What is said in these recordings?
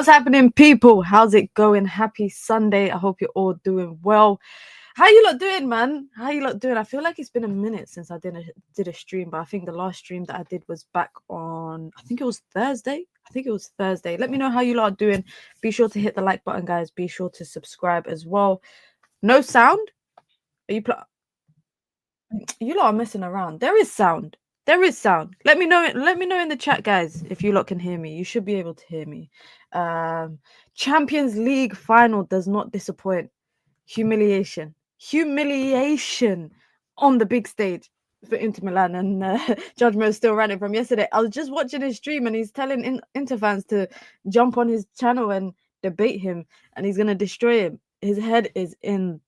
What's happening, people? How's it going? Happy Sunday. I hope you're all doing well. How you lot doing, man? How you lot doing? I feel like it's been a minute since I did a stream, but I think the last stream that I did was back on, I think it was Thursday. Let me know how you lot are doing. Be sure to hit the like button, guys. Be sure to subscribe as well. No sound? Are you you lot are messing around. There is sound. Let me know in the chat, guys, if you lot can hear me. You should be able to hear me. Champions League final does not disappoint. Humiliation on the big stage for Inter Milan, and Judge Mo still running from yesterday. I was just watching his stream and he's telling Inter fans to jump on his channel and debate him, and he's gonna destroy him. His head is in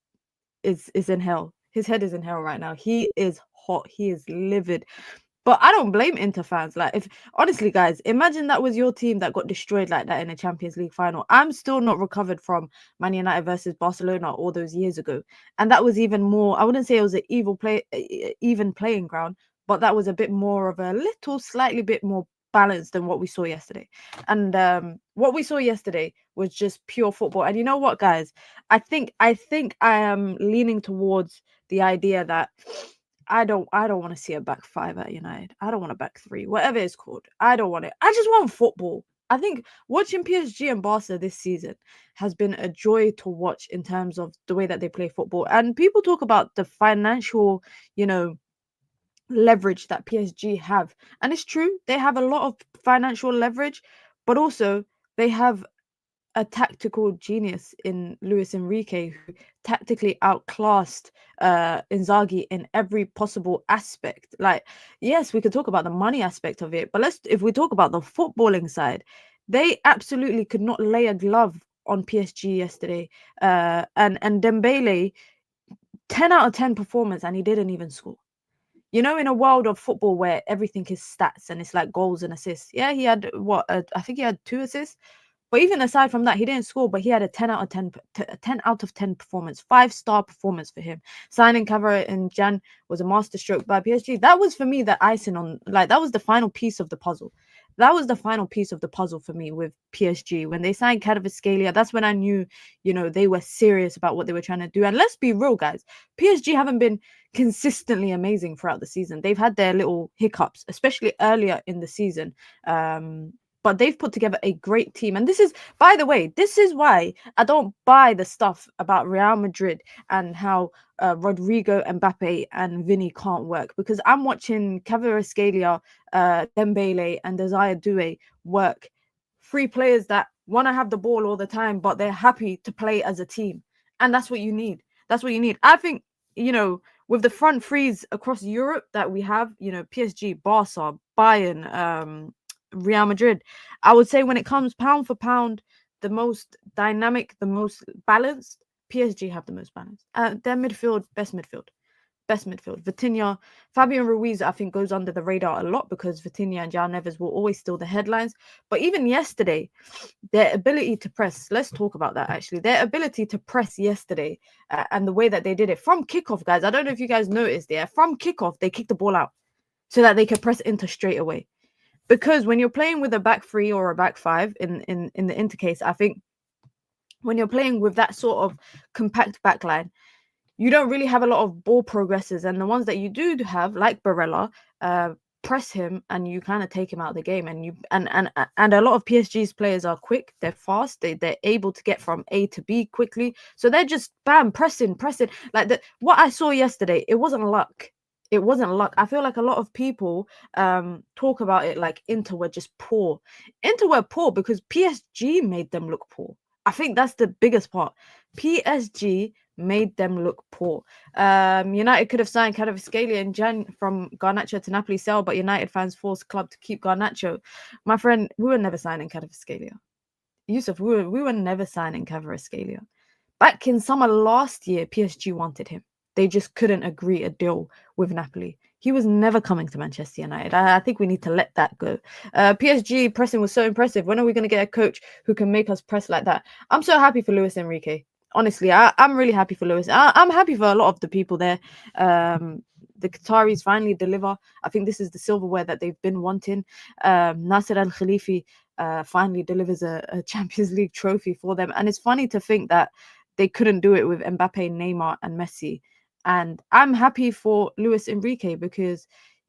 hell. His head is in hell right now. He is hot. He is livid. But I don't blame Inter fans. Like, if honestly, guys, imagine that was your team that got destroyed like that in a Champions League final. I'm still not recovered from Man United versus Barcelona all those years ago, and that was even more. I wouldn't say it was an even playing ground, but that was a bit more of a slightly bit more balanced than what we saw yesterday. And what we saw yesterday was just pure football. And you know what, guys? I think I am leaning towards the idea that I don't want to see a back five at United. I don't want a back three, whatever it's called. I don't want it. I just want football. I think watching PSG and Barca this season has been a joy to watch in terms of the way that they play football. And people talk about the financial, leverage that PSG have. And it's true. They have a lot of financial leverage, but also they have a tactical genius in Luis Enrique, who tactically outclassed Inzaghi in every possible aspect. Like, yes, we could talk about the money aspect of it, but if we talk about the footballing side, they absolutely could not lay a glove on PSG yesterday. And Dembele, 10 out of 10 performance, and he didn't even score. In a world of football where everything is stats and it's like goals and assists. Yeah, he had I think he had 2 assists. But even aside from that, he didn't score, but he had a 10 out of 10 performance, 5-star performance for him. Signing Cavara in Jan was a masterstroke by PSG. That was, for me, the icing on, that was the final piece of the puzzle. That was the final piece of the puzzle for me with PSG. When they signed Kvaratskhelia, that's when I knew, they were serious about what they were trying to do. And let's be real, guys. PSG haven't been consistently amazing throughout the season. They've had their little hiccups, especially earlier in the season. But they've put together a great team. And this is, by the way, this is why I don't buy the stuff about Real Madrid and how Rodrigo, Mbappe and Vinny can't work. Because I'm watching Kvaratskhelia, Dembele and Desire Doué work. 3 players that want to have the ball all the time, but they're happy to play as a team. And that's what you need. I think, with the front threes across Europe that we have, PSG, Barca, Bayern, Real Madrid, I would say when it comes pound for pound, the most dynamic, the most balanced, PSG have the most balanced. Their midfield, best midfield. Vitinha, Fabian Ruiz, I think, goes under the radar a lot because Vitinha and João Neves will always steal the headlines. But even yesterday, their ability to press, let's talk about that actually. Their ability to press yesterday and the way that they did it from kickoff, guys. I don't know if you guys noticed there. From kickoff, they kicked the ball out so that they could press Inter straight away. Because when you're playing with a back 3 or a back 5 in the Inter case, I think when you're playing with that sort of compact backline, you don't really have a lot of ball progressors. And the ones that you do have, like Barella, press him and you kind of take him out of the game. And a lot of PSG's players are quick, they're fast, they're able to get from A to B quickly. So they're just pressing. Like what I saw yesterday, it wasn't luck. I feel like a lot of people talk about it like Inter were just poor. Inter were poor because PSG made them look poor. I think that's the biggest part. PSG made them look poor. United could have signed Kvaratskhelia in Jan from Garnacho to Napoli sale, but United fans forced club to keep Garnacho. My friend, we were never signing Kvaratskhelia. Yusuf, we were never signing Kvaratskhelia. Back in summer last year, PSG wanted him. They just couldn't agree a deal with Napoli. He was never coming to Manchester United. I think we need to let that go. PSG pressing was so impressive. When are we going to get a coach who can make us press like that? I'm so happy for Luis Enrique. Honestly, I'm really happy for Luis. I'm happy for a lot of the people there. the Qataris finally deliver. I think this is the silverware that they've been wanting. Nasser Al Khalifi finally delivers a Champions League trophy for them. And it's funny to think that they couldn't do it with Mbappe, Neymar, and Messi. And I'm happy for Luis Enrique because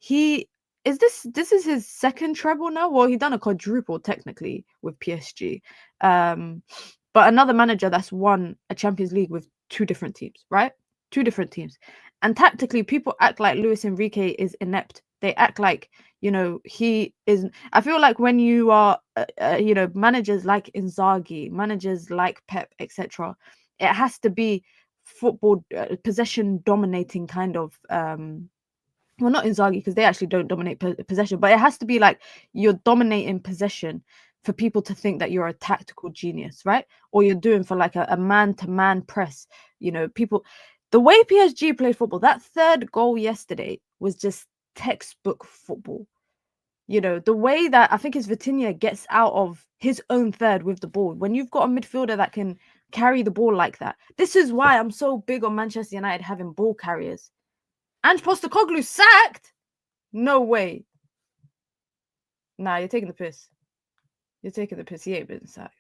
this is his second treble now. Well, he done a quadruple technically with PSG. But another manager that's won a Champions League with two different teams, right? Two different teams. And tactically, people act like Luis Enrique is inept. They act like, he is. I feel like when you are, managers like Inzaghi, managers like Pep, etc., it has to be football possession dominating kind of. Well, not Inzaghi because they actually don't dominate possession, but it has to be like you're dominating possession for people to think that you're a tactical genius, right? Or you're doing for like a man-to-man press. People, the way PSG played football, that third goal yesterday was just textbook football. The way that I think it's Vitinha gets out of his own third with the ball. When you've got a midfielder that can carry the ball like that, this is why I'm so big on Manchester United having ball carriers. Ange Postecoglou sacked? No way. Nah, you're taking the piss. You're taking the piss. He ain't been sacked.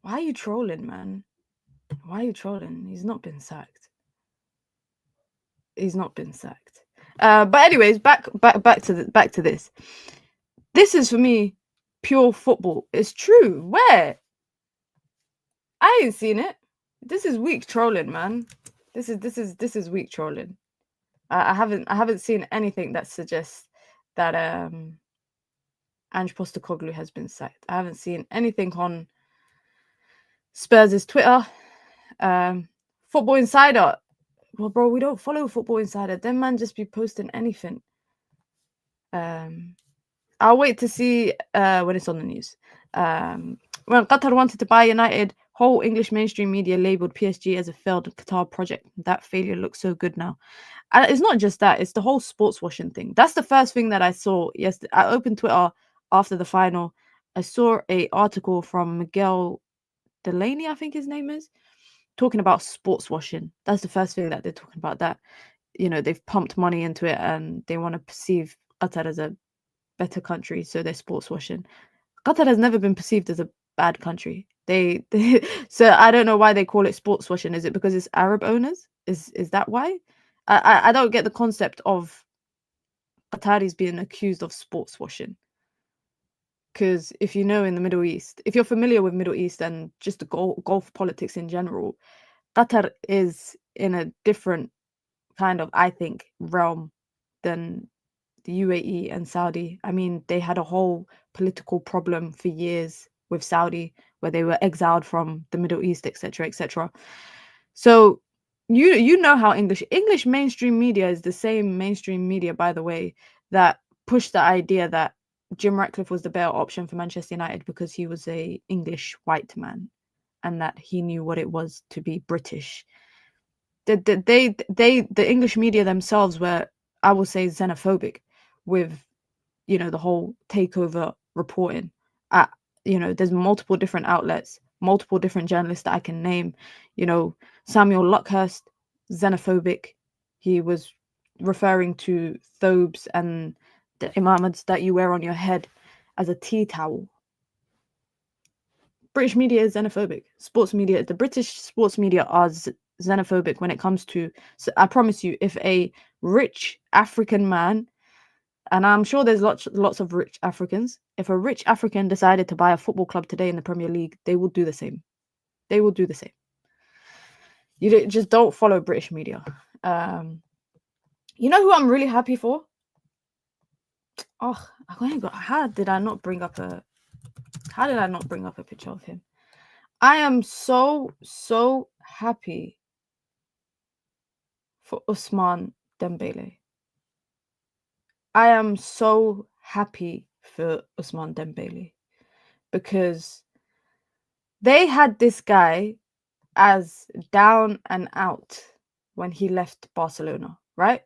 Why are you trolling, man? Why are you trolling? He's not been sacked. He's not been sacked. But anyways, back to this. This is for me pure football. It's true. Where? I ain't seen it. This is weak trolling, man. This is weak trolling. I haven't seen anything that suggests that Ange Postecoglou has been sacked. I haven't seen anything on Spurs' Twitter. Football Insider. Well, bro, we don't follow Football Insider. Them man just be posting anything. I'll wait to see when it's on the news. When Qatar wanted to buy United, whole English mainstream media labelled PSG as a failed Qatar project. That failure looks so good now. And it's not just that, it's the whole sports washing thing. That's the first thing that I saw yesterday. I opened Twitter after the final. I saw an article from Miguel Delaney, I think his name is, talking about sports washing. That's the first thing that they're talking about, that, they've pumped money into it and they want to perceive Qatar as a better country, so they're sports washing. Qatar has never been perceived as a bad country. They so I don't know why they call it sports washing. Is it because it's Arab owners? Is that why? I don't get the concept of Qataris being accused of sports washing. Because if in the Middle East, if you're familiar with Middle East and just the Gulf politics in general, Qatar is in a different kind of, I think, realm than the UAE and Saudi. I mean, they had a whole political problem for years with Saudi, where they were exiled from the Middle East, etc., etc. So you know how English mainstream media is the same mainstream media, by the way, that pushed the idea that Jim Ratcliffe was the better option for Manchester United because he was a English white man and that he knew what it was to be British. The English media themselves were, I will say, xenophobic with the whole takeover reporting. There's multiple different outlets, multiple different journalists that I can name. Samuel Luckhurst, xenophobic. He was referring to thobes and the imamats that you wear on your head as a tea towel. British media is xenophobic. Sports media, the British sports media are xenophobic when it comes to, so I promise you, if a rich African man, and I'm sure there's lots of rich Africans, if a rich African decided to buy a football club today in the Premier League, they will do the same. They will do the same. You just don't follow British media. You know who I'm really happy for? Oh, how did I not bring up a picture of him? I am so happy for Ousmane Dembele. I am so happy for Ousmane Dembele because they had this guy as down and out when he left Barcelona, right?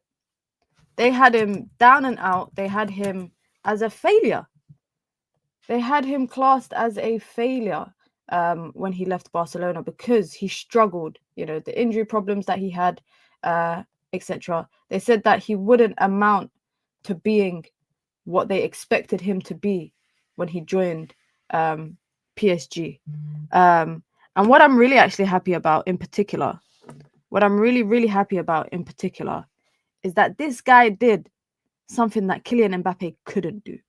They had him down and out. They had him as a failure. They had him classed as a failure when he left Barcelona because he struggled. The injury problems that he had, etc. They said that he wouldn't amount to being what they expected him to be when he joined PSG. And what I'm really actually happy about in particular, what I'm really, really happy about in particular is that this guy did something that Kylian Mbappe couldn't do.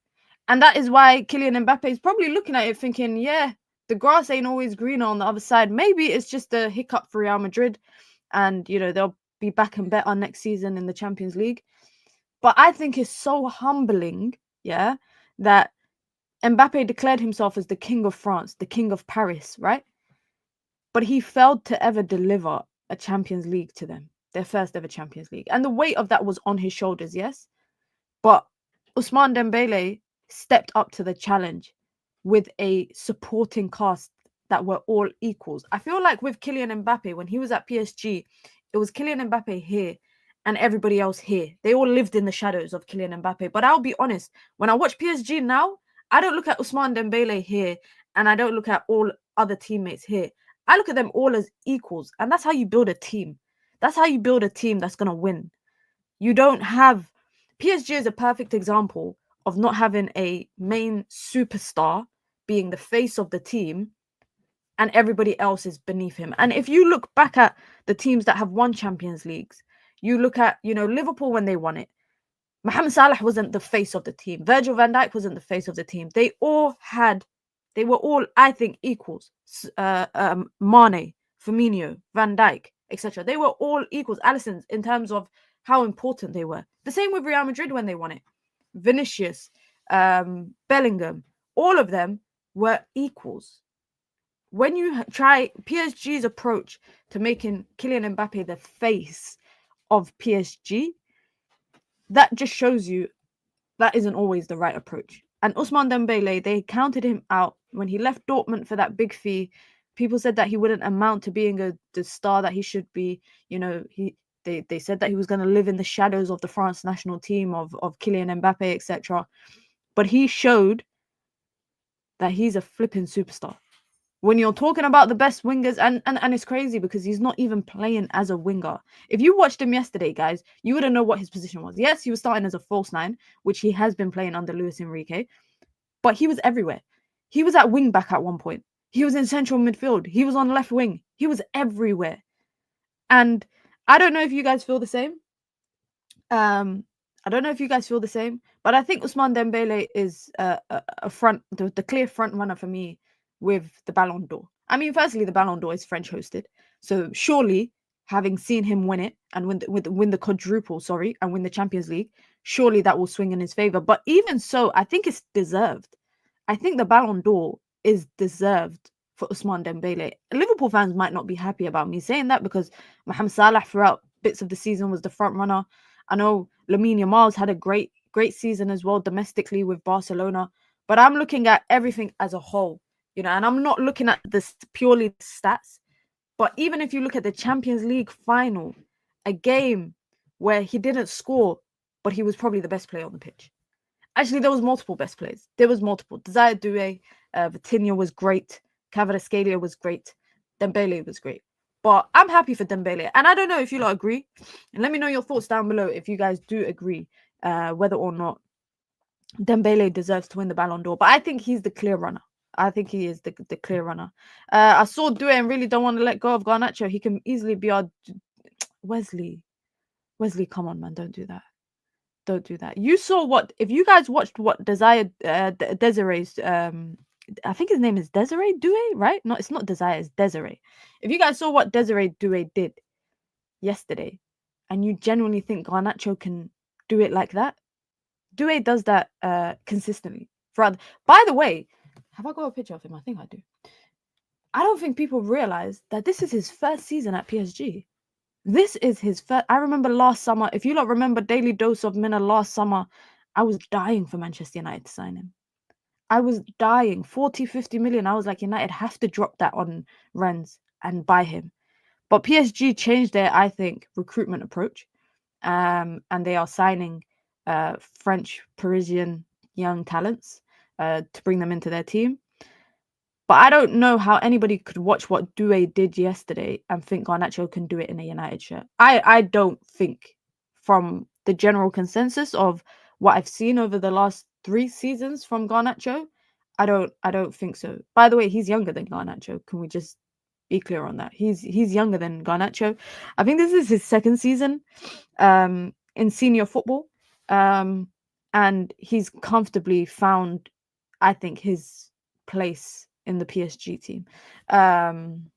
And that is why Kylian Mbappe is probably looking at it thinking, yeah, the grass ain't always greener on the other side. Maybe it's just a hiccup for Real Madrid and, you know, they'll be back and better next season in the Champions League. But I think it's so humbling, yeah, that Mbappe declared himself as the king of France, the king of Paris, right? But he failed to ever deliver a Champions League to them, their first ever Champions League. And the weight of that was on his shoulders, yes? But Ousmane Dembele stepped up to the challenge with a supporting cast that were all equals. I feel like with Kylian Mbappe, when he was at PSG, it was Kylian Mbappe here and everybody else here. They all lived in the shadows of Kylian Mbappe. But I'll be honest, when I watch PSG now, I don't look at Ousmane Dembele here and I don't look at all other teammates here. I look at them all as equals. And that's how you build a team. That's how you build a team that's going to win. You don't have... PSG is a perfect example of not having a main superstar being the face of the team and everybody else is beneath him. And if you look back at the teams that have won Champions Leagues, you look at, you know, Liverpool when they won it, Mohamed Salah wasn't the face of the team. Virgil van Dijk wasn't the face of the team. They were all, I think, equals. Mane, Firmino, Van Dijk, etc. They were all equals. Alisson, in terms of how important they were. The same with Real Madrid when they won it. Vinicius, Bellingham, all of them were equals. When you try PSG's approach to making Kylian Mbappe the face of PSG, that just shows you that isn't always the right approach. And Ousmane Dembele, they counted him out when he left Dortmund for that big fee. People said that he wouldn't amount to being the star that he should be. You know, they said that he was going to live in the shadows of the France national team of Kylian Mbappe, etc. But he showed that he's a flipping superstar. When you're talking about the best wingers, and it's crazy because he's not even playing as a winger. If you watched him yesterday, guys, you wouldn't know what his position was. Yes, he was starting as a false nine, which he has been playing under Luis Enrique, but he was everywhere. He was at wing back at one point. He was in central midfield. He was on left wing. He was everywhere. And I don't know if you guys feel the same. I don't know if you guys feel the same, but I think Ousmane Dembele is the clear front runner for me with the Ballon d'Or. I mean, firstly, the Ballon d'Or is French hosted, so surely, having seen him win it and win the quadruple, and win the Champions League, surely that will swing in his favor. But even so, I think it's deserved. I think the Ballon d'Or is deserved for Ousmane Dembele. Liverpool fans might not be happy about me saying that because Mohamed Salah throughout bits of the season was the front runner. I know Lamine Yamal's had a great season as well domestically with Barcelona, but I'm looking at everything as a whole, you know, and I'm not looking at this purely stats. But even if you look at the Champions League final, a game where he didn't score, but he was probably the best player on the pitch. Actually, there was multiple best players. There was multiple. Desire Doué, Vitinha was great. Kvaratskhelia was great. Dembele was great. But I'm happy for Dembele. And I don't know if you lot agree. And let me know your thoughts down below if you guys do agree whether or not Dembele deserves to win the Ballon d'Or. But I think he's the clear runner. I think he is the clear runner. I saw Doué and really don't want to let go of Garnacho. He can easily be our... Wesley, come on, man. Don't do that. Don't do that. You saw what... If you guys watched what Desiree's... I think his name is Desiree Doué, right? No, it's not Desire, it's Desiree. If you guys saw what Desiree Doué did yesterday, and you genuinely think Garnacho can do it like that, Doué does that consistently. By the way, have I got a picture of him? I think I do. I don't think people realize that this is his first season at PSG. This is his first... I remember last summer, if you lot remember Daily Dose of Mina last summer, I was dying for Manchester United to sign him. I was dying. 40, 50 million. I was like, United have to drop that on Rennes and buy him. But PSG changed their, I think, recruitment approach. And they are signing French, Parisian young talents to bring them into their team. But I don't know how anybody could watch what Due did yesterday and think Garnacho can do it in a United shirt. I don't think, from the general consensus of what I've seen over the last 3 seasons from Garnacho, I don't think so. By the way, he's younger than Garnacho. Can we just be clear on that? He's younger than Garnacho. I think this is his second season in senior football. And he's comfortably found, I think, his place in the PSG team. And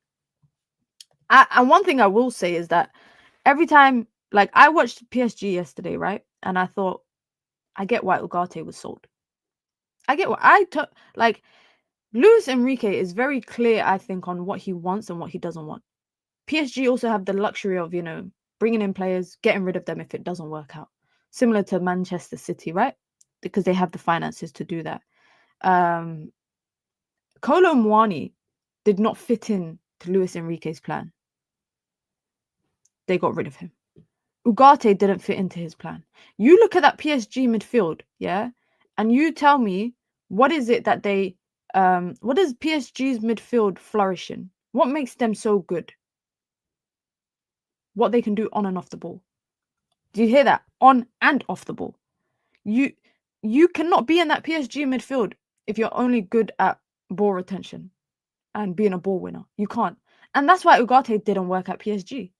one thing I will say is that every time, like, I watched PSG yesterday, right? And I thought, I get why Ugarte was sold. I get what like, Luis Enrique is very clear, I think, on what he wants and what he doesn't want. PSG also have the luxury of, bringing in players, getting rid of them if it doesn't work out. Similar to Manchester City, right? Because they have the finances to do that. Kolo Muani did not fit in to Luis Enrique's plan. They got rid of him. Ugarte didn't fit into his plan. You look at that PSG midfield, yeah, and you tell me, what is it that what does PSG's midfield flourish in? What makes them so good? What they can do on and off the ball. Do you hear that? On and off the ball. You cannot be in that PSG midfield if you're only good at ball retention and being a ball winner. You can't. And that's why Ugarte didn't work at PSG.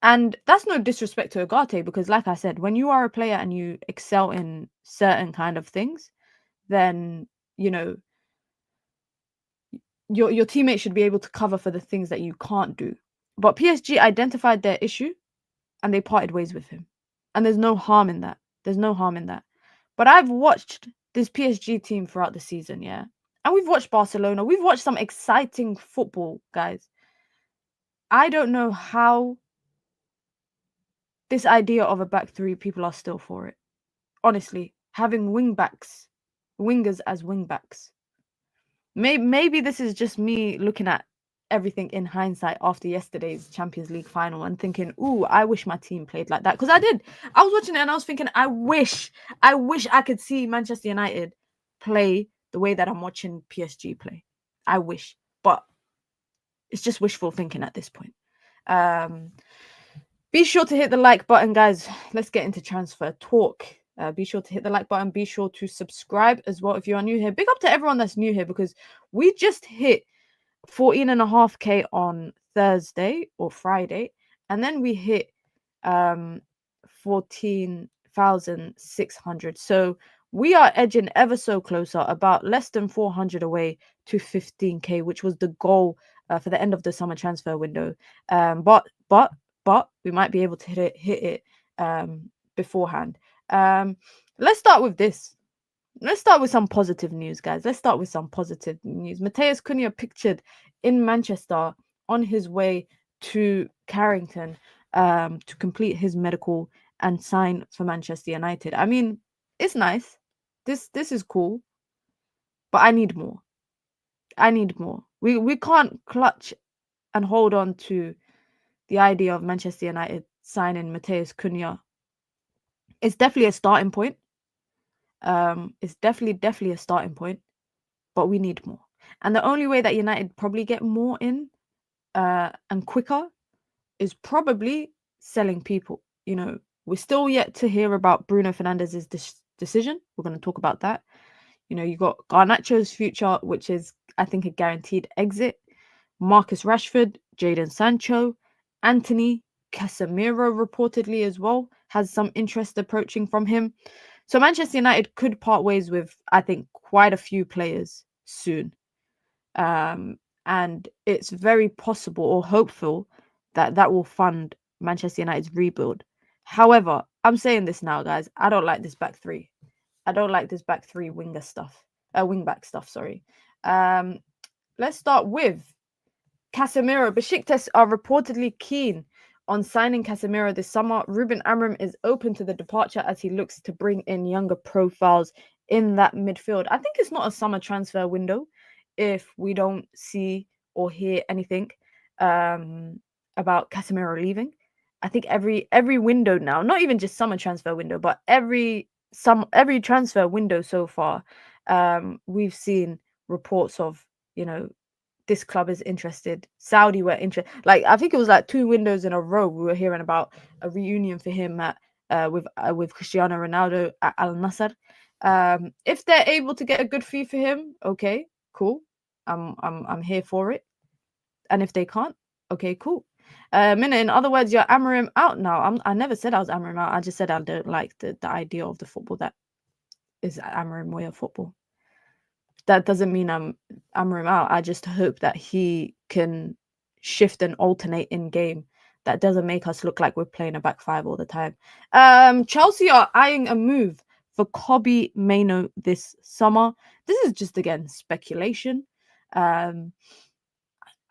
And that's no disrespect to Ugarte, because like I said, when you are a player and you excel in certain kind of things, then, your teammates should be able to cover for the things that you can't do. But PSG identified their issue and they parted ways with him. And there's no harm in that. There's no harm in that. But I've watched this PSG team throughout the season, yeah? And we've watched Barcelona. We've watched some exciting football, guys. I don't know how this idea of a back three, people are still for it. Honestly, having wingers as wingbacks. Maybe this is just me looking at everything in hindsight after yesterday's Champions League final and thinking, ooh, I wish my team played like that. Because I did. I was watching it and I was thinking, I wish I could see Manchester United play the way that I'm watching PSG play. I wish. But it's just wishful thinking at this point. Be sure to hit the like button, guys. Let's get into transfer talk. Be sure to hit the like button. Be sure to subscribe as well if you are new here. Big up to everyone that's new here, because we just hit 14.5K on Thursday or Friday, and then we hit 14,600. So we are edging ever so closer, about less than 400 away to 15K, which was the goal for the end of the summer transfer window. But we might be able to hit it beforehand. Let's start with this. Let's start with some positive news, guys. Let's start with some positive news. Mattheus Cunha pictured in Manchester on his way to Carrington to complete his medical and sign for Manchester United. I mean, it's nice. This is cool, but I need more. I need more. We can't clutch and hold on to the idea of Manchester United signing Mattheus Cunha. It's definitely a starting point. It's definitely a starting point, but we need more. And the only way that United probably get more in and quicker is probably selling people. We're still yet to hear about Bruno Fernandes's decision. We're going to talk about that. You got Garnacho's future, which is, I think, a guaranteed exit. Marcus Rashford, Jadon Sancho, Anthony, Casemiro reportedly as well has some interest approaching from him. So Manchester United could part ways with, I think, quite a few players soon. And it's very possible or hopeful that will fund Manchester United's rebuild. However, I'm saying this now, guys. I don't like this back three. I don't like this back three wingback stuff, sorry. Let's start with Casemiro. Besiktas are reportedly keen on signing Casemiro this summer. Ruben Amorim is open to the departure as he looks to bring in younger profiles in that midfield. I think it's not a summer transfer window if we don't see or hear anything about Casemiro leaving. I think every window now, not even just summer transfer window, but every transfer window so far, we've seen reports of this club is interested. Saudi were interested. Like, I think it was like 2 windows in a row we were hearing about a reunion for him with Cristiano Ronaldo at Al Nassr. If they're able to get a good fee for him, okay, cool. I'm here for it. And if they can't, okay, cool. In other words, you're Amorim out now. I never said I was Amorim out. I just said I don't like the idea of the football that is Amorim way of football. That doesn't mean I'm Amorim out. I just hope that he can shift and alternate in game. That doesn't make us look like we're playing a back five all the time. Chelsea are eyeing a move for Kobbie Mainoo this summer. This is just, again, speculation. I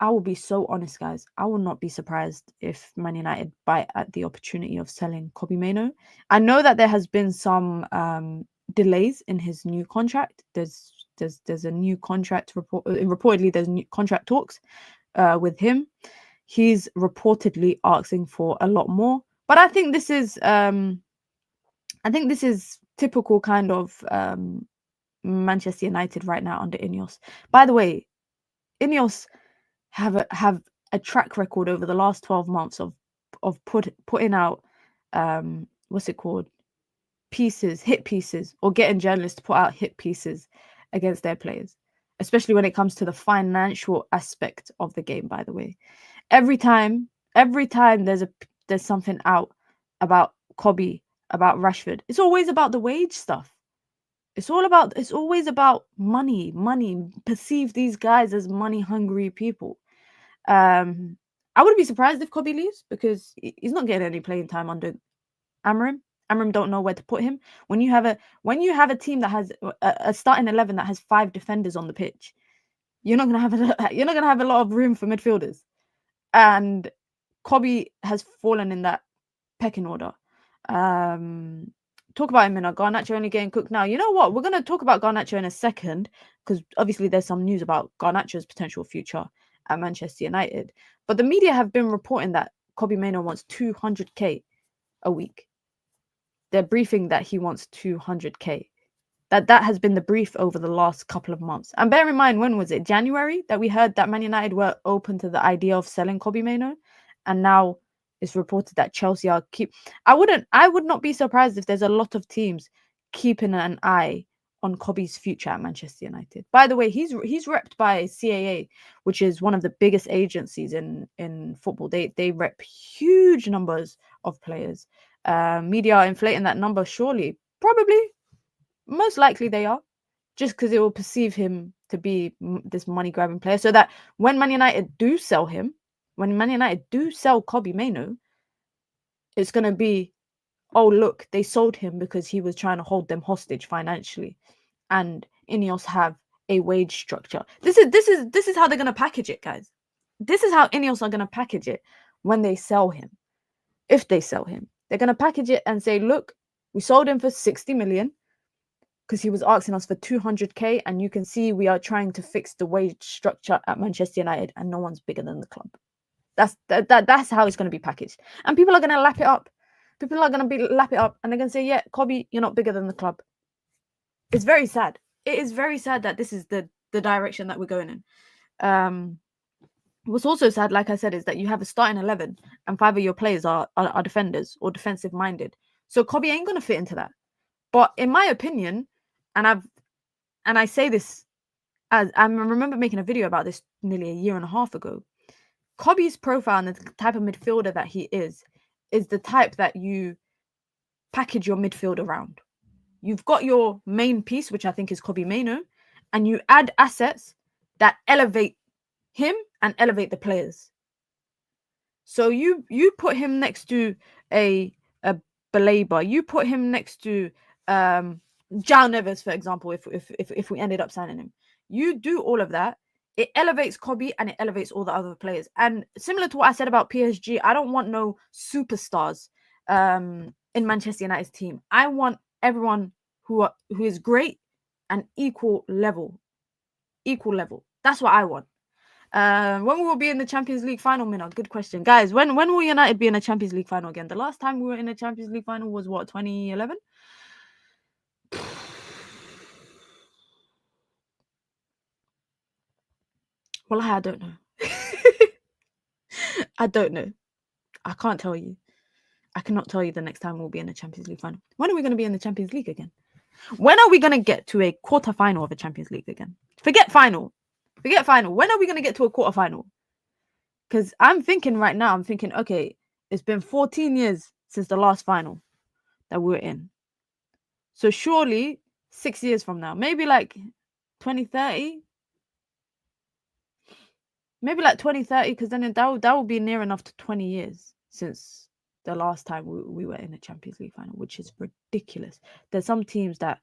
will be so honest, guys. I will not be surprised if Man United bite at the opportunity of selling Kobbie Mainoo. I know that there has been some delays in his new contract. There's a new contract reportedly. There's new contract talks with him. He's reportedly asking for a lot more, but I think this is typical kind of Manchester United right now under Ineos. By the way, Ineos have a track record over the last 12 months of putting out what's it called, hit pieces, or getting journalists to put out hit pieces against their players, especially when it comes to the financial aspect of the game. By the way, every time there's something out about Kobbie, about Rashford, it's always about the wage stuff. It's always about money. Perceive these guys as money hungry people. I wouldn't be surprised if Kobbie leaves, because he's not getting any playing time under Amorim. Amorim don't know where to put him. When you have a team that has a starting 11 that has 5 defenders on the pitch, you're not gonna have a lot of room for midfielders. And Kobbie has fallen in that pecking order. Talk about him in a Garnacho only getting cooked now. You know what? We're going to talk about Garnacho in a second, because obviously there's some news about Garnacho's potential future at Manchester United. But the media have been reporting that Kobbie Mainoo wants 200k a week. They're briefing that he wants 200k. That has been the brief over the last couple of months. And bear in mind, when was it? January that we heard that Man United were open to the idea of selling Kobbie Mainoo, and now it's reported that Chelsea are I would not be surprised if there's a lot of teams keeping an eye on Kobbie's future at Manchester United. By the way, he's repped by CAA, which is one of the biggest agencies in football. They rep huge numbers of players. Media are inflating that number, surely, probably, most likely they are, just because it will perceive him to be this money grabbing player, so that when Man United do sell him, when Man United do sell Kobbie Mainoo, it's going to be, oh, look, they sold him because he was trying to hold them hostage financially, and Ineos have a wage structure. This is how they're going to package it, guys. This is how Ineos are going to package it when they sell him. If they sell him, they're going to package it and say, look, we sold him for 60 million because he was asking us for 200k, and you can see we are trying to fix the wage structure at Manchester United, and no one's bigger than the club. That's how it's going to be packaged, and people are going to lap it up. People are going to lap it up, and they're going to say, yeah, Kobbie, you're not bigger than the club. It's very sad. It is very sad that this is the direction that we're going in. What's also sad, like I said, is that you have a starting 11 and 5 of your players are defenders or defensive minded. So Kobbie ain't going to fit into that. But in my opinion, and I say this as I remember making a video about this nearly a year and a half ago. Kobbie's profile and the type of midfielder that he is the type that you package your midfield around. You've got your main piece, which I think is Kobbie Mainoo, and you add assets that elevate him and elevate the players. So you put him next to a Baleba, you put him next to João Neves, for example, if we ended up signing him. You do all of that. It elevates Kobbie and it elevates all the other players. And similar to what I said about PSG, I don't want no superstars in Manchester United's team. I want everyone who is great and equal level. That's what I want. When we will be in the Champions League final, Mina? Good question. Guys, when will United be in a Champions League final again? The last time we were in a Champions League final was what, 2011? Well, I don't know. I don't know. I can't tell you. I cannot tell you the next time we'll be in the Champions League final. When are we going to be in the Champions League again? When are we going to get to a quarter-final of a Champions League again? Forget final. Forget final. When are we going to get to a quarter-final? Because I'm thinking right now, okay, it's been 14 years since the last final that we were in. So surely 6 years from now, maybe like 2030. Maybe like 2030, because then that would be near enough to 20 years since the last time we were in a Champions League final, which is ridiculous. There's some teams that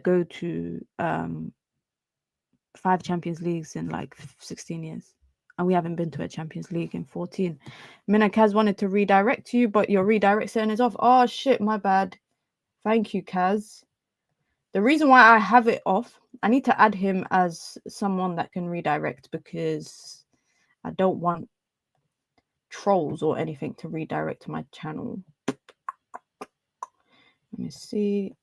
go to 5 Champions Leagues in like 16 years, and we haven't been to a Champions League in 14. Kaz wanted to redirect you, but your redirect setting is off. Oh shit, my bad. Thank you, Kaz. The reason why I have it off, I need to add him as someone that can redirect, because I don't want trolls or anything to redirect to my channel. Let me see.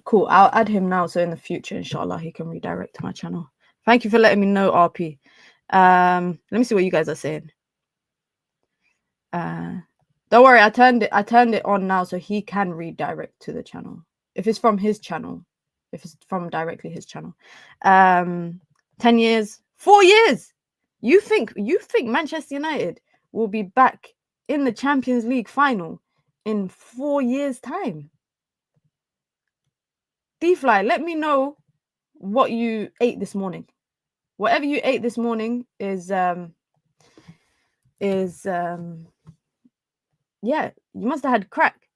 Cool. I'll add him now, so in the future, inshallah, he can redirect to my channel. Thank you for letting me know, RP. Let me see what you guys are saying. Don't worry, I turned it on now, so he can redirect to the channel. If it's from his channel, if it's from directly his channel. 10 years, 4 years. You think Manchester United will be back in the Champions League final in 4 years' time? D-Fly, let me know what you ate this morning. Whatever you ate this morning is yeah, you must have had crack.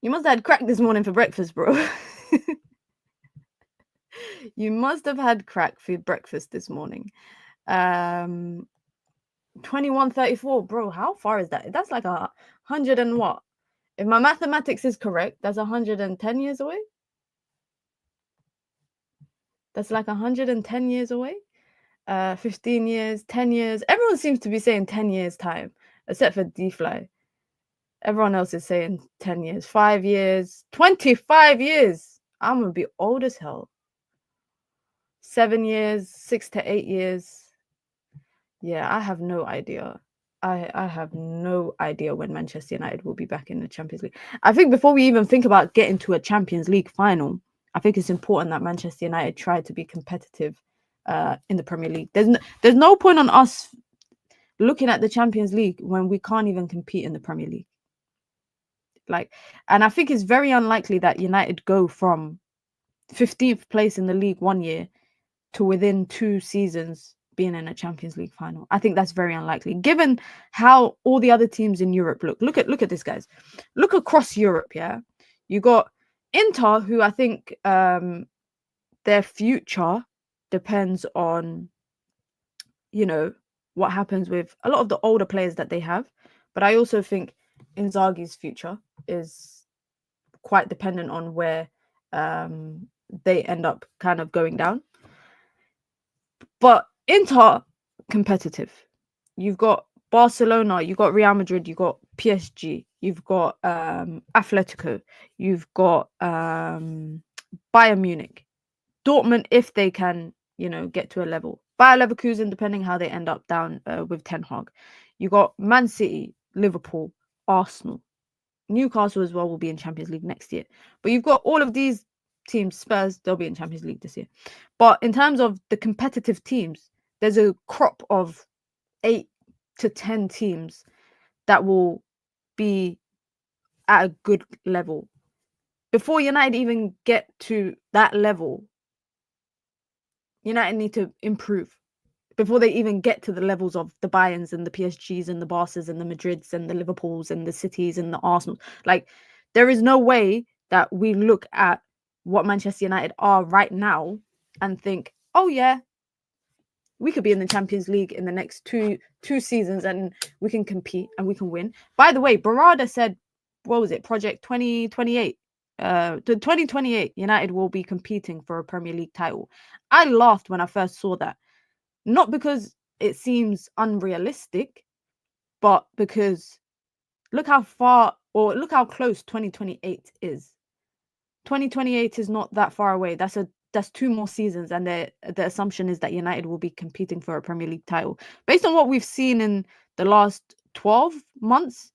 You must have had crack this morning for breakfast, bro. You must have had crack for breakfast this morning. 2134, bro. How far is that? That's like 100 and what? If my mathematics is correct, that's 110 years away. That's like 110 years away. 15 years, 10 years. Everyone seems to be saying 10 years time, except for D-Fly. Everyone else is saying 10 years, 5 years, 25 years. I'm going to be old as hell. 7 years, 6 to 8 years. Yeah, I have no idea. I have no idea when Manchester United will be back in the Champions League. I think before we even think about getting to a Champions League final, I think it's important that Manchester United try to be competitive in the Premier League. There's no point on us looking at the Champions League when we can't even compete in the Premier League. And I think it's very unlikely that United go from 15th place in the league one year to within 2 seasons being in a Champions League final. I think that's very unlikely, given how all the other teams in Europe look. Look at this, guys. Look across Europe, yeah? You got Inter, who I think their future depends on, what happens with a lot of the older players that they have. But I also think Inzaghi's future is quite dependent on where they end up kind of going down. But Inter, competitive. You've got Barcelona, you've got Real Madrid, you've got PSG, you've got Atletico, you've got Bayern Munich, Dortmund, if they can, get to a level. Bayer Leverkusen, depending how they end up down with Ten Hag. You got Man City, Liverpool, Arsenal, Newcastle as well will be in Champions League next year. But you've got all of these teams. Spurs, they'll be in Champions League this year. But in terms of the competitive teams, there's a crop of 8 to 10 teams that will be at a good level. Before United even get to that level, United need to improve. Before they even get to the levels of the Bayerns and the PSGs and the Barças and the Madrids and the Liverpools and the Cities and the Arsenals. There is no way that we look at what Manchester United are right now and think, oh yeah, we could be in the Champions League in the next two seasons and we can compete and we can win. By the way, Barada said, what was it, Project 2028? To 2028, United will be competing for a Premier League title. I laughed when I first saw that. Not because it seems unrealistic, but because look how far or look how close 2028 is. 2028 is not that far away. That's 2 more seasons, and the assumption is that United will be competing for a Premier League title. Based on what we've seen in the last 12 months,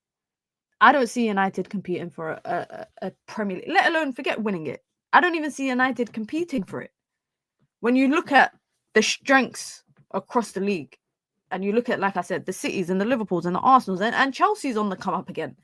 I don't see United competing for a Premier League, let alone forget winning it. I don't even see United competing for it. When you look at the strengths across the league, and you look at, like I said, the Cities and the Liverpools and the Arsenals and Chelsea's on the come up again.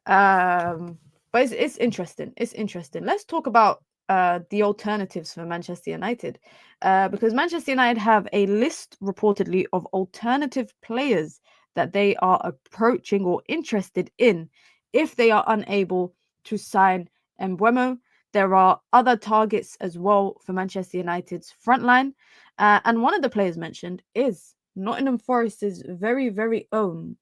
But it's interesting. It's interesting. Let's talk about the alternatives for Manchester United, because Manchester United have a list reportedly of alternative players that they are approaching or interested in if they are unable to sign Mbeumo. There are other targets as well for Manchester United's front line, and one of the players mentioned is Nottingham Forest's very, very own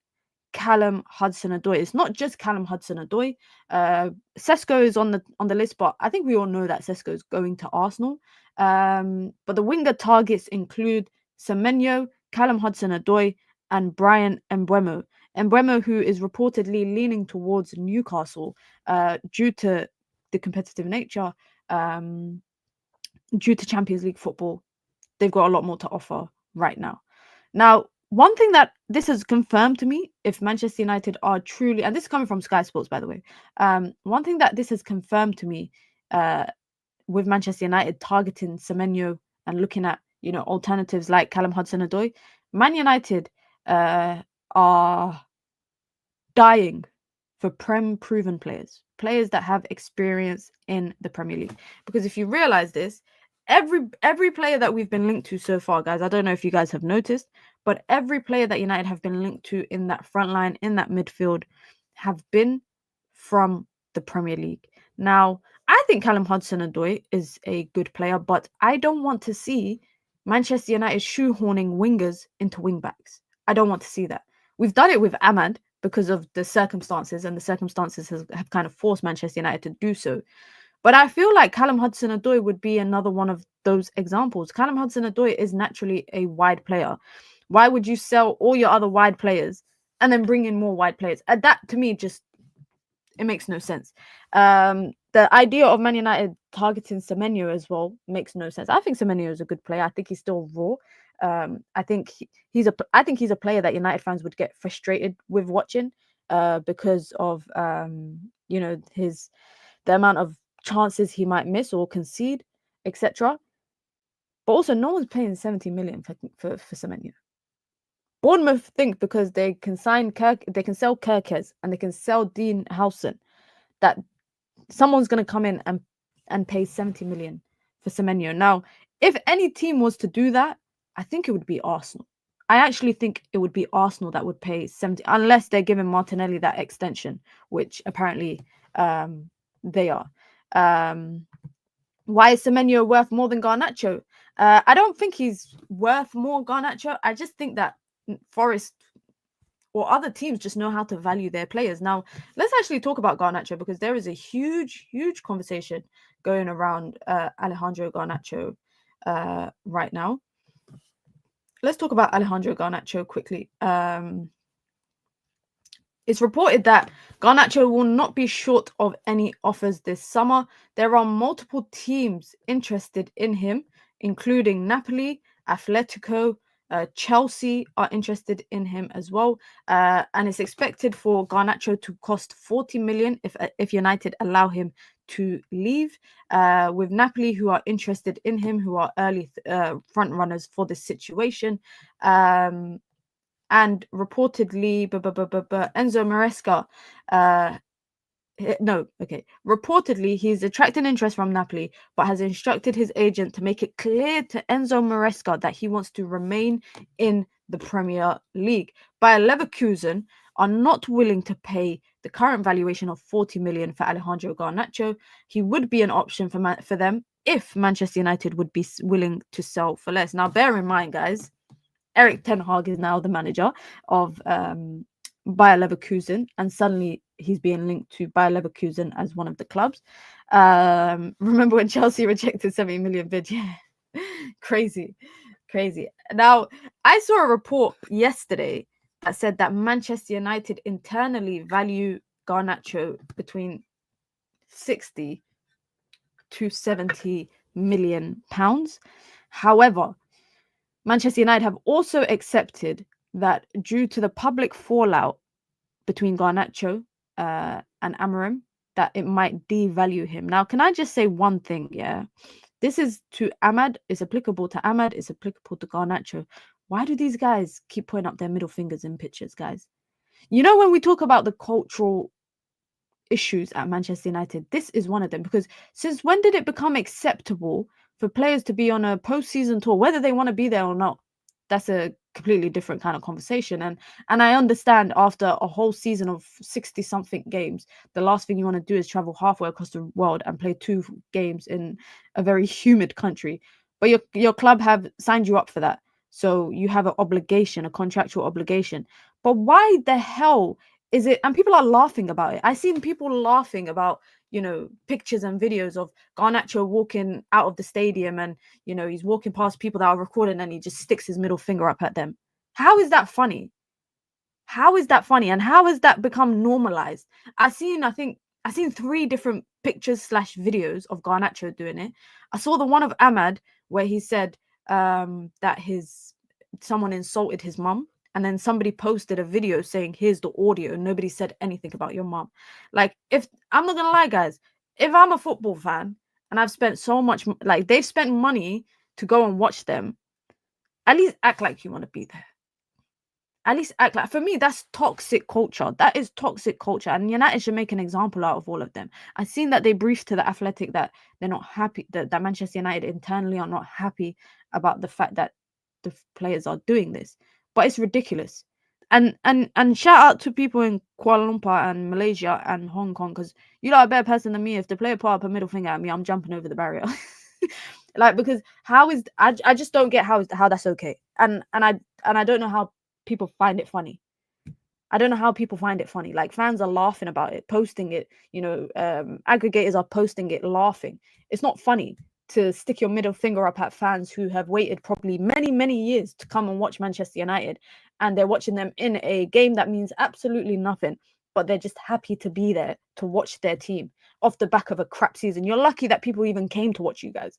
Callum Hudson-Odoi. It's not just Callum Hudson-Odoi. Sesko is on the list, but I think we all know that Sesko is going to Arsenal. But the winger targets include Semenyo, Callum Hudson-Odoi, and Brian Mbeumo. Mbeumo, who is reportedly leaning towards Newcastle due to the competitive nature, due to Champions League football. They've got a lot more to offer right now. Now, one thing that this has confirmed to me, if Manchester United are truly, and this is coming from Sky Sports, by the way, one thing that this has confirmed to me with Manchester United targeting Semenyo and looking at, alternatives like Callum Hudson-Odoi, Man United are dying for proven players that have experience in the Premier League. Because if you realize this, every player that we've been linked to so far, guys, I don't know if you guys have noticed, but every player that United have been linked to in that front line, in that midfield, have been from the Premier League. Now, I think Callum Hudson-Odoi is a good player, but I don't want to see Manchester United shoehorning wingers into wing-backs. I don't want to see that. We've done it with Ahmad because of the circumstances, and the circumstances have kind of forced Manchester United to do so. But I feel like Callum Hudson-Odoi would be another one of those examples. Callum Hudson-Odoi is naturally a wide player. Why would you sell all your other wide players and then bring in more wide players? That, to me, it makes no sense. The idea of Man United targeting Semenyo as well makes no sense. I think Semenyo is a good player. I think he's still raw. I think he's a player that United fans would get frustrated with watching because of the amount of chances he might miss or concede, etc. But also, no one's paying 70 million for Semenyo. Bournemouth think because they can sell Kirkes and they can sell Dean Howson that someone's going to come in and pay 70 million for Semenyo. Now, if any team was to do that, I think it would be Arsenal. I actually think it would be Arsenal that would pay 70, unless they're giving Martinelli that extension, which apparently they are. Why is Semenyo worth more than Garnacho? I don't think he's worth more Garnacho. I just think that Forest or other teams just know how to value their players. Now, let's actually talk about Garnacho, because there is a huge conversation going around Alejandro Garnacho right now. Let's talk about Alejandro Garnacho quickly. It's reported that Garnacho will not be short of any offers this summer. There are multiple teams interested in him, including Napoli, Atletico, Chelsea are interested in him as well. And it's expected for Garnacho to cost 40 million if United allow him to leave, with Napoli, who are interested in him, who are early front runners for this situation. And reportedly, Enzo Maresca, reportedly he's attracting interest from Napoli, but has instructed his agent to make it clear to Enzo Maresca that he wants to remain in the Premier League. Bayer Leverkusen are not willing to pay the current valuation of 40 million for Alejandro Garnacho. He would be an option for them if Manchester United would be willing to sell for less. Now, bear in mind, guys, Erik ten Hag is now the manager of Bayer Leverkusen, and suddenly he's being linked to Bayer Leverkusen as one of the clubs. Remember when Chelsea rejected 70 million bid? Yeah, crazy. Now, I saw a report yesterday that said that Manchester United internally value Garnacho between 60 to 70 million pounds. However, Manchester United have also accepted that due to the public fallout between Garnacho and Amorim, that it might devalue him. Now, can I just say one thing? Yeah, this is to Ahmad, it's applicable to Ahmad, it's applicable to Garnacho. Why do these guys keep putting up their middle fingers in pictures, guys? You know, when we talk about the cultural issues at Manchester United, this is one of them. Because since when did it become acceptable for players to be on a postseason tour, whether they want to be there or not? That's a completely different kind of conversation. And I understand after a whole season of 60 something games, the last thing you want to do is travel halfway across the world and play 2 games in a very humid country. But your club have signed you up for that. So you have an obligation, a contractual obligation. But why the hell is it? And people are laughing about it. I've seen people laughing about, you know, pictures and videos of Garnacho walking out of the stadium and, you know, he's walking past people that are recording and he just sticks his middle finger up at them. How is that funny? How is that funny? And how has that become normalized? I've seen 3 different pictures / videos of Garnacho doing it. I saw the one of Ahmad where he said that someone insulted his mum. And then somebody posted a video saying, here's the audio. Nobody said anything about your mom. Like, if I'm not gonna lie, guys, if I'm a football fan and I've spent so much, like they've spent money to go and watch them, at least act like you want to be there. At least act like, for me, that's toxic culture. That is toxic culture. And United should make an example out of all of them. I've seen that they briefed to the Athletic that they're not happy, that Manchester United internally are not happy about the fact that the players are doing this. But it's ridiculous. And shout out to people in Kuala Lumpur and Malaysia and Hong Kong, because you lot are a better person than me. If the player put up a middle finger at me, I'm jumping over the barrier. Like, because I just don't get how that's okay. And I don't know how people find it funny. I don't know how people find it funny. Like, fans are laughing about it, posting it, you know, aggregators are posting it, laughing. It's not funny to stick your middle finger up at fans who have waited probably many, many years to come and watch Manchester United, and they're watching them in a game that means absolutely nothing, but they're just happy to be there to watch their team off the back of a crap season. You're lucky that people even came to watch you guys.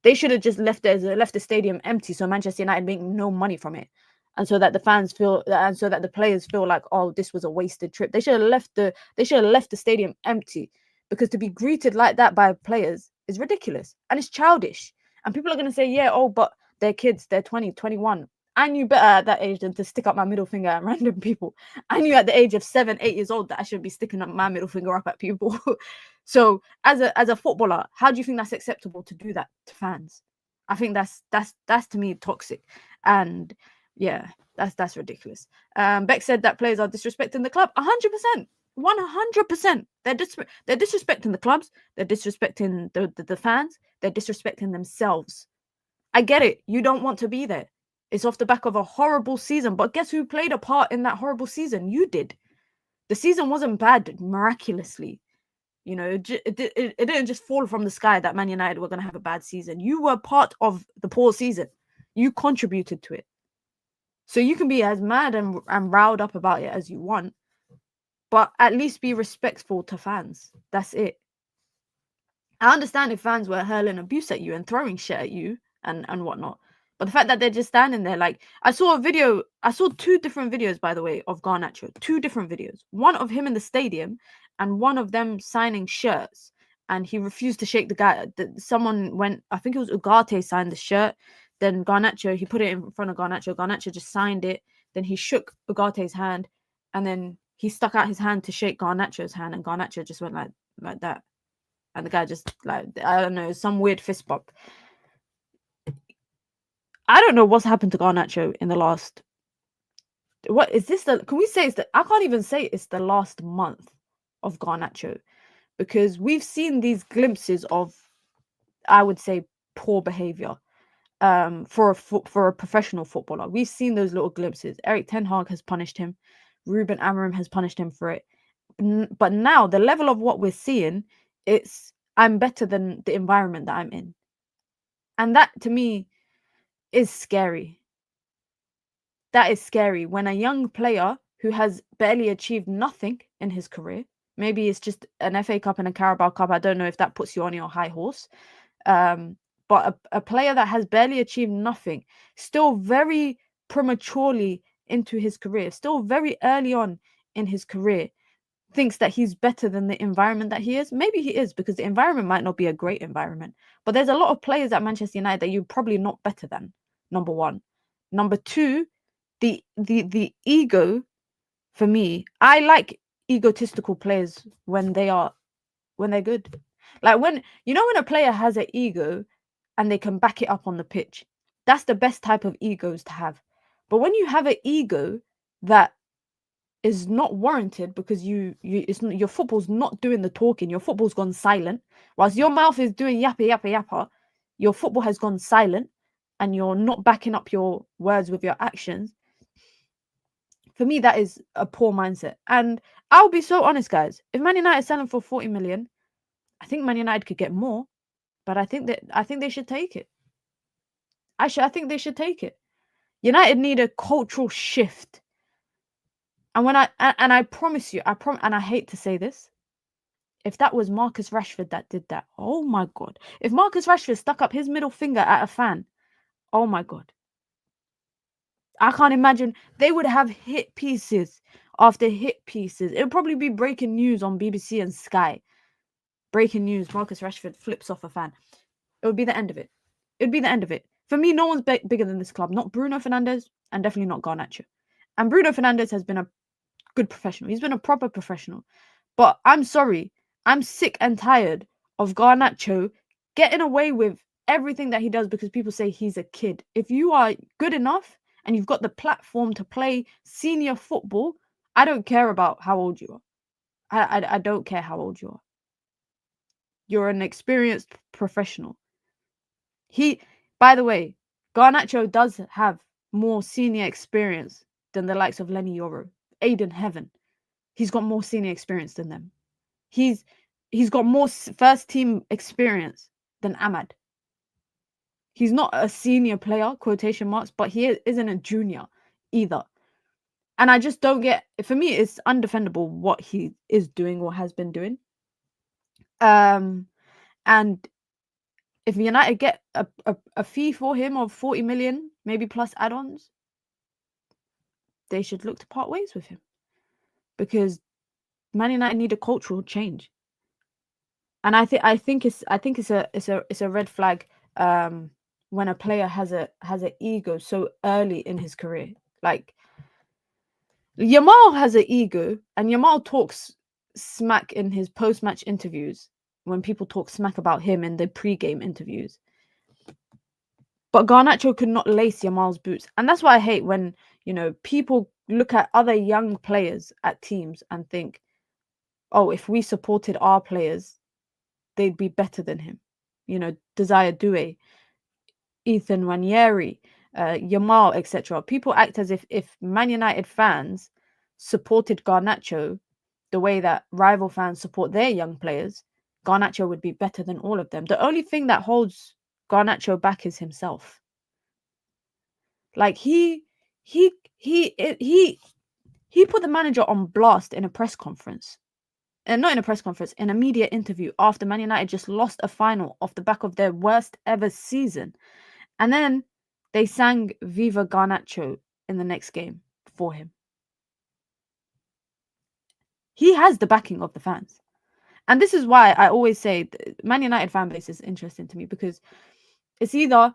They should have just left the stadium empty so Manchester United make no money from it. And so that the fans feel, and so that the players feel like, oh, this was a wasted trip. They should have left the stadium empty, because to be greeted like that by players is ridiculous and it's childish. And people are going to say, yeah, oh, but they're kids, they're 20, 21. I knew better at that age than to stick up my middle finger at random people. I knew at the age of 7, 8 years old that I shouldn't be sticking up my middle finger up at people. So as a footballer, how do you think that's acceptable to do that to fans? I think that's to me toxic. And yeah, that's ridiculous. Beck said that players are disrespecting the club. 100%. 100%. They're disrespecting the clubs. They're disrespecting the fans. They're disrespecting themselves. I get it. You don't want to be there. It's off the back of a horrible season. But guess who played a part in that horrible season? You did. The season wasn't bad miraculously. You know, it didn't just fall from the sky that Man United were going to have a bad season. You were part of the poor season. You contributed to it. So you can be as mad and riled up about it as you want, but at least be respectful to fans. That's it. I understand if fans were hurling abuse at you and throwing shit at you and whatnot. But the fact that they're just standing there, like, I saw 2 different videos, by the way, of Garnacho. 2 different videos. One of him in the stadium and one of them signing shirts. And he refused to shake the guy. Someone went, I think it was Ugarte signed the shirt. Then Garnacho, he put it in front of Garnacho. Garnacho just signed it. Then he shook Ugarte's hand. And then he stuck out his hand to shake Garnacho's hand. And Garnacho just went like that. And the guy just, like, I don't know, some weird fist bump. I don't know what's happened to Garnacho in the last... What is this? Can we say I can't even say it's the last month of Garnacho, because we've seen these glimpses of, I would say, poor behavior for a professional footballer. We've seen those little glimpses. Erik ten Hag has punished him. Ruben Amorim has punished him for it. But now the level of what we're seeing, I'm better than the environment that I'm in. And that, to me, is scary. That is scary when a young player who has barely achieved nothing in his career, Maybe it's just an FA Cup and a Carabao Cup. I don't know if that puts you on your high horse. But a player that has barely achieved nothing, still very prematurely into his career, still very early on in his career, thinks that he's better than the environment that he is. Maybe he is, because the environment might not be a great environment. But there's a lot of players at Manchester United that you're probably not better than, number one. Number two, the ego, for me, I like egotistical players when they're good. Like when a player has an ego and they can back it up on the pitch. That's the best type of egos to have. But when you have an ego that is not warranted because your football's not doing the talking, your football's gone silent. Whilst your mouth is doing yappa yappa yappa, your football has gone silent and you're not backing up your words with your actions. For me, that is a poor mindset. And I'll be so honest, guys. If Man United is selling for 40 million, I think Man United could get more, but I think they should take it. I think they should take it. United need a cultural shift. And I promise you, and I hate to say this, if that was Marcus Rashford that did that, oh my God. If Marcus Rashford stuck up his middle finger at a fan, oh my God. I can't imagine. They would have hit pieces after hit pieces. It would probably be breaking news on BBC and Sky. Breaking news, Marcus Rashford flips off a fan. It would be the end of it. It would be the end of it. For me, no one's bigger than this club. Not Bruno Fernandes and definitely not Garnacho. And Bruno Fernandes has been a good professional. He's been a proper professional. But I'm sorry. I'm sick and tired of Garnacho getting away with everything that he does because people say he's a kid. If you are good enough and you've got the platform to play senior football, I don't care about how old you are. I don't care how old you are. You're an experienced professional. By the way, Garnacho does have more senior experience than the likes of Lenny Yoro, Aiden Heaven. He's got more senior experience than them. He's got more first team experience than Ahmad. He's not a senior player, quotation marks, but he isn't a junior either. And I just don't get, for me, it's undefendable what he is doing or has been doing. And if United get a fee for him of 40 million, maybe plus add-ons, they should look to part ways with him. Because Man United need a cultural change. And I think it's a red flag when a player has an ego so early in his career. Like Yamal has an ego, and Yamal talks smack in his post-match interviews when people talk smack about him in the pre-game interviews. But Garnacho could not lace Yamal's boots. And that's why I hate when, people look at other young players at teams and think, oh, if we supported our players, they'd be better than him. Desire Doué, Ethan Nwaneri, Yamal, etc. People act as if Man United fans supported Garnacho the way that rival fans support their young players, Garnacho would be better than all of them. The only thing that holds Garnacho back is himself. Like he put the manager on blast in a press conference. And not in a press conference, in a media interview after Man United just lost a final off the back of their worst ever season. And then they sang Viva Garnacho in the next game for him. He has the backing of the fans. And this is why I always say Man United fan base is interesting to me, because it's either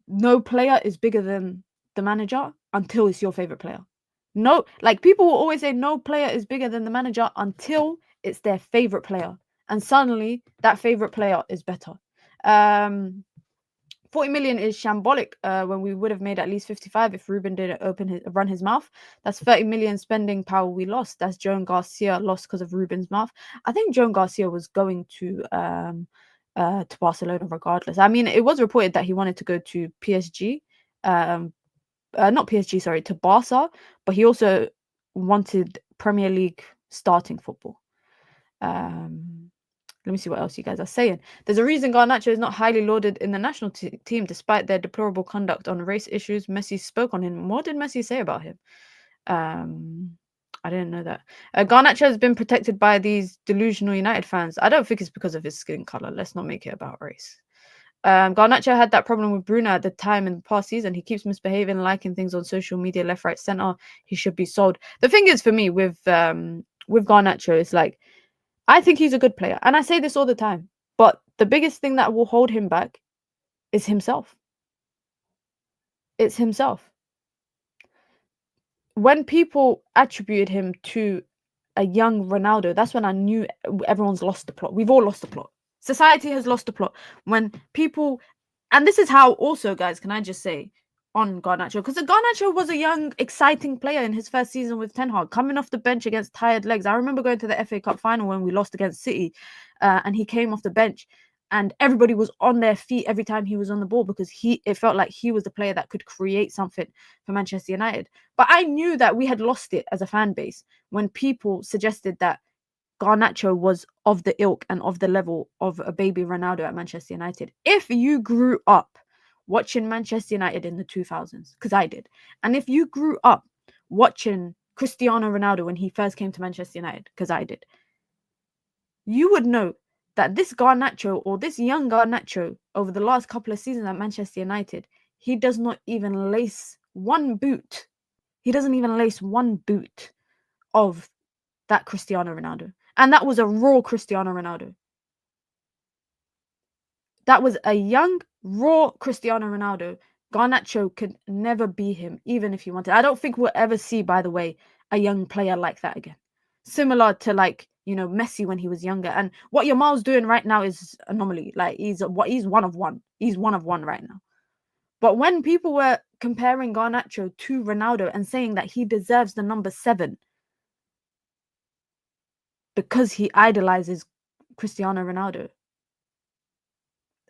no player is bigger than the manager until it's your favorite player. No, like people will always say no player is bigger than the manager until it's their favorite player. And suddenly that favorite player is better. 40 million is shambolic when we would have made at least 55 if Ruben didn't run his mouth. That's 30 million spending power we lost. That's Joan Garcia lost because of Ruben's mouth. I think Joan Garcia was going to Barcelona regardless. I mean, it was reported that he wanted to go to PSG. Not PSG, sorry, to Barca, but he also wanted Premier League starting football. Let me see what else you guys are saying. There's a reason Garnacho is not highly lauded in the national team despite their deplorable conduct on race issues. Messi spoke on him. What did Messi say about him? I didn't know that. Garnacho has been protected by these delusional United fans. I don't think it's because of his skin color. Let's not make it about race. Garnacho had that problem with Bruno at the time in the past season. He keeps misbehaving, liking things on social media, left, right, center. He should be sold. The thing is, for me, with Garnacho, it's like, I think he's a good player. And I say this all the time. But the biggest thing that will hold him back is himself. It's himself. When people attributed him to a young Ronaldo, that's when I knew everyone's lost the plot. We've all lost the plot. Society has lost the plot. When people, and this is how also, guys, can I just say on Garnacho, because Garnacho was a young, exciting player in his first season with Ten Hag, coming off the bench against tired legs. I remember going to the FA Cup final when we lost against City, and he came off the bench. And everybody was on their feet every time he was on the ball because it felt like he was the player that could create something for Manchester United. But I knew that we had lost it as a fan base when people suggested that Garnacho was of the ilk and of the level of a baby Ronaldo at Manchester United. If you grew up watching Manchester United in the 2000s, because I did, and if you grew up watching Cristiano Ronaldo when he first came to Manchester United, because I did, you would know that this Garnacho or this young Garnacho over the last couple of seasons at Manchester United, he does not even lace one boot. He doesn't even lace one boot of that Cristiano Ronaldo. And that was a raw Cristiano Ronaldo. That was a young, raw Cristiano Ronaldo. Garnacho could never be him, even if he wanted. I don't think we'll ever see, by the way, a young player like that again. Similar to like, Messi when he was younger. And what Yamal's doing right now is anomaly. Like he's one of one. He's one of one right now. But when people were comparing Garnacho to Ronaldo and saying that he deserves the number 7 because he idolizes Cristiano Ronaldo,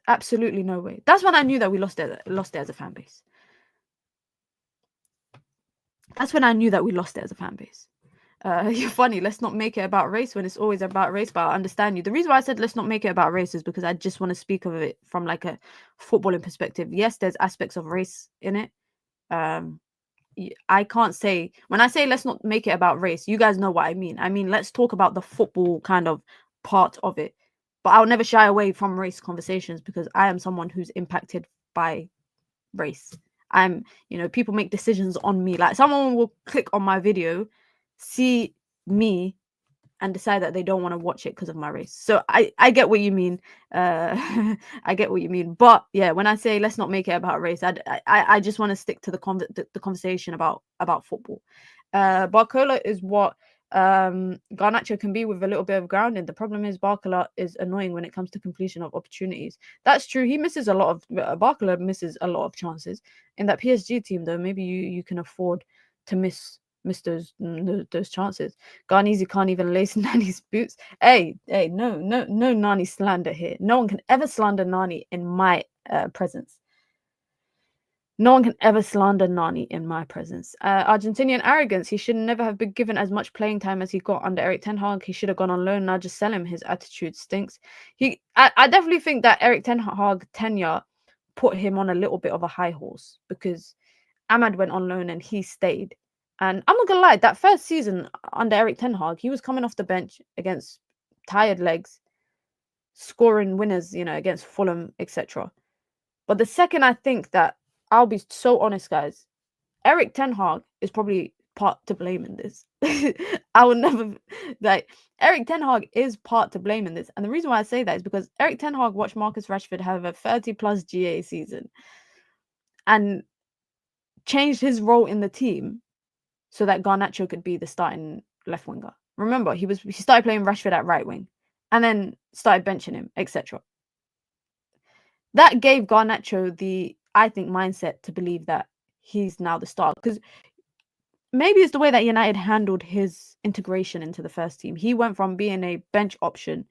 absolutely no way. That's when I knew that we lost it as a fan base. That's when I knew that we lost it as a fan base. You're funny. Let's not make it about race when it's always about race, but I understand you. The reason why I said let's not make it about race is because I just want to speak of it from like a footballing perspective. Yes, there's aspects of race in it. I can't say, when I say let's not make it about race, you guys know what I mean. I mean, let's talk about the football kind of part of it. But I'll never shy away from race conversations because I am someone who's impacted by race. People make decisions on me. Like someone will click on my video, see me, and decide that they don't want to watch it because of my race. So I get what you mean. I get what you mean. But yeah, when I say let's not make it about race, I just want to stick to the conversation about football. Barcola is what Garnacho can be with a little bit of grounding. The problem is Barcola is annoying when it comes to completion of opportunities. That's true. He misses a lot of Barcola misses a lot of chances in that PSG team. Though maybe you can afford to miss those chances. Garnese can't even lace Nani's boots. Hey, no Nani slander here. No one can ever slander Nani in my presence. No one can ever slander Nani in my presence. Argentinian arrogance. He should never have been given as much playing time as he got under Erik Ten Hag. He should have gone on loan. Now just sell him. His attitude stinks. I definitely think that Erik Ten Hag tenure put him on a little bit of a high horse because Ahmad went on loan and he stayed. And I'm not gonna lie, that first season under Erik Ten Hag, he was coming off the bench against tired legs, scoring winners, against Fulham, etc. But the second I think that, I'll be so honest, guys, Erik Ten Hag is probably part to blame in this. I will never Erik Ten Hag is part to blame in this. And the reason why I say that is because Erik Ten Hag watched Marcus Rashford have a 30+ GA season and changed his role in the team so that Garnacho could be the starting left winger. Remember, he started playing Rashford at right wing and then started benching him, etc. That gave Garnacho the, I think, mindset to believe that he's now the star. Because maybe it's the way that United handled his integration into the first team. He went from being a bench option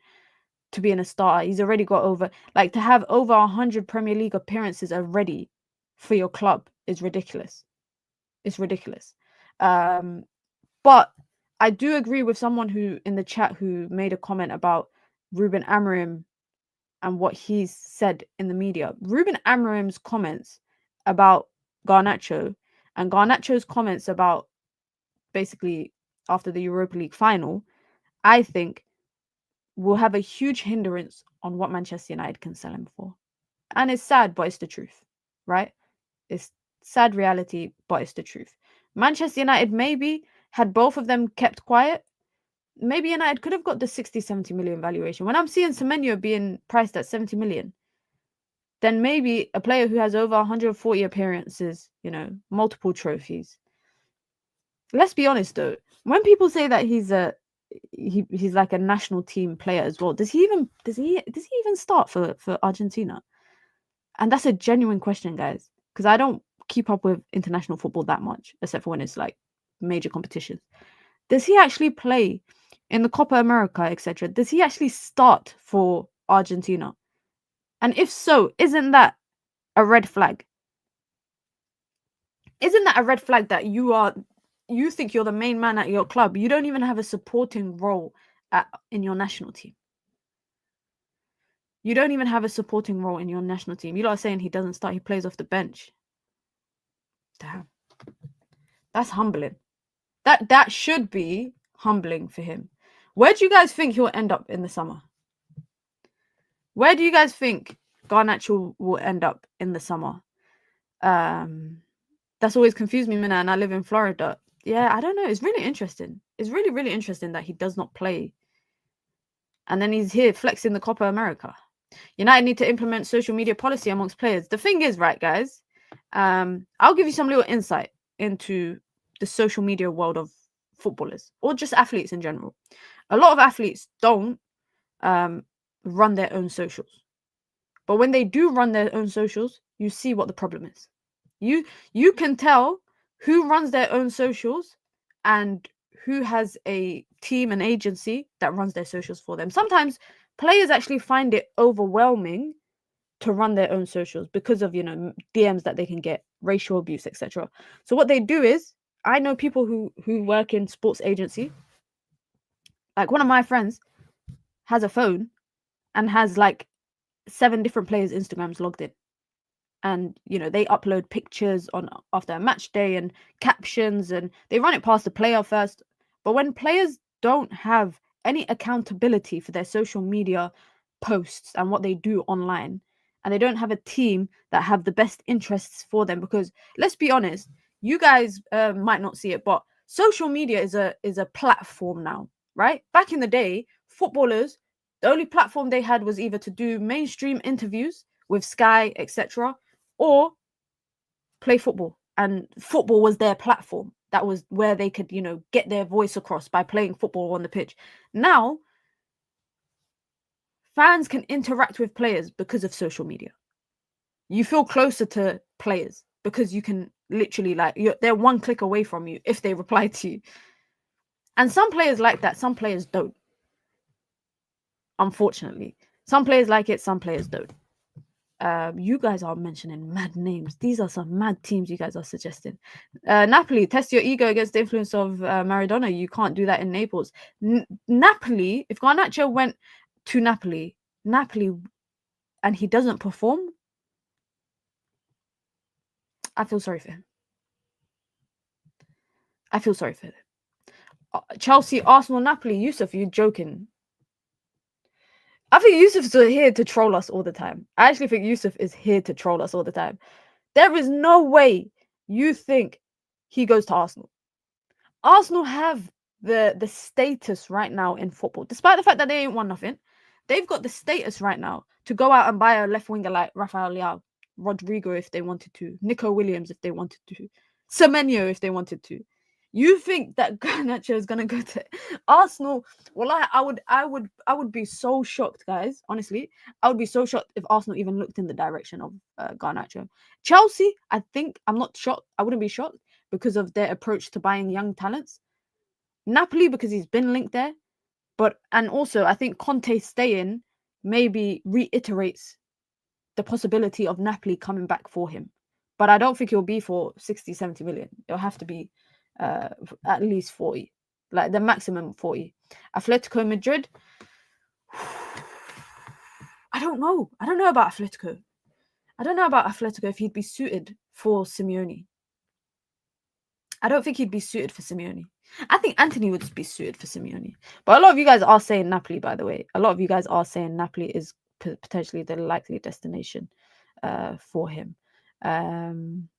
to being a star. He's already got to have over 100 Premier League appearances already for your club is ridiculous. It's ridiculous. But I do agree with someone who in the chat who made a comment about Ruben Amorim and what he's said in the media. Ruben Amorim's comments about Garnacho and Garnacho's comments about basically after the Europa League final, I think will have a huge hindrance on what Manchester United can sell him for. And it's sad, but it's the truth, right? It's sad reality, but it's the truth. Manchester United maybe had both of them kept quiet, maybe United could have got the 60, 70 million valuation. When I'm seeing Semenyo being priced at 70 million, then maybe a player who has over 140 appearances, multiple trophies. Let's be honest though, when people say that he's like a national team player as well, does he even start for Argentina? And that's a genuine question, guys, because I don't keep up with international football that much, except for when it's like major competitions. Does he actually play in the Copa America, etc.? Does he actually start for Argentina? And if so, isn't that a red flag? Isn't that a red flag that you think you're the main man at your club? You don't even have a supporting role in your national team. You don't even have a supporting role in your national team. You lot are saying he doesn't start, he plays off the bench. Damn. That's humbling. That should be humbling for him. Where do you guys think he'll end up in the summer? Where do you guys think Garnacho will end up in the summer? That's always confused me, Mina, and I live in Florida. Yeah, I don't know. It's really interesting. It's really, really interesting that he does not play. And then he's here flexing the Copa America. United need to implement social media policy amongst players. The thing is, right, guys, I'll give you some little insight into the social media world of footballers or just athletes in general. A lot of athletes don't run their own socials. But when they do run their own socials, you see what the problem is. You can tell who runs their own socials and who has a team and agency that runs their socials for them. Sometimes players actually find it overwhelming to run their own socials because of, DMs that they can get, racial abuse, etc. So what they do is, I know people who work in sports agency. Like one of my friends has a phone and has like 7 different players' Instagrams logged in. And, they upload pictures after a match day and captions, and they run it past the player first. But when players don't have any accountability for their social media posts and what they do online, and they don't have a team that have the best interests for them, because let's be honest, you guys might not see it, but social media is a platform now, right? Back in the day, footballers, the only platform they had was either to do mainstream interviews with Sky, etc., or play football. And football was their platform. That was where they could, get their voice across by playing football on the pitch. Now, fans can interact with players because of social media. You feel closer to players because you can literally, they're one click away from you if they reply to you. And some players like that, some players don't. Unfortunately. Some players like it, some players don't. You guys are mentioning mad names. These are some mad teams you guys are suggesting. Napoli, test your ego against the influence of Maradona. You can't do that in Naples. Napoli, if Garnacho went to Napoli, and he doesn't perform, I feel sorry for him. I feel sorry for him. Chelsea, Arsenal, Napoli, Yusuf, you're joking. I think Yusuf's here to troll us all the time. I actually think Yusuf is here to troll us all the time. There is no way you think he goes to Arsenal. Arsenal have the status right now in football, despite the fact that they ain't won nothing. They've got the status right now to go out and buy a left winger like Rafael Leao, Rodrigo if they wanted to, Nico Williams if they wanted to, Semenyo if they wanted to. You think that Garnacho is gonna go to Arsenal? Well, I would be so shocked, guys. Honestly, I would be so shocked if Arsenal even looked in the direction of Garnacho. Chelsea, I'm not shocked. I wouldn't be shocked because of their approach to buying young talents. Napoli because he's been linked there, and also I think Conte staying maybe reiterates the possibility of Napoli coming back for him. But I don't think it'll be for 60, 70 million. It'll have to be at least 40, like the maximum 40. Atletico Madrid, I don't know about Atletico. I don't know about Atletico if he'd be suited for Simeone. I don't think he'd be suited for Simeone. I think Antony would be suited for Simeone. But a lot of you guys are saying Napoli, by the way. A lot of you guys are saying Napoli is potentially the likely destination for him.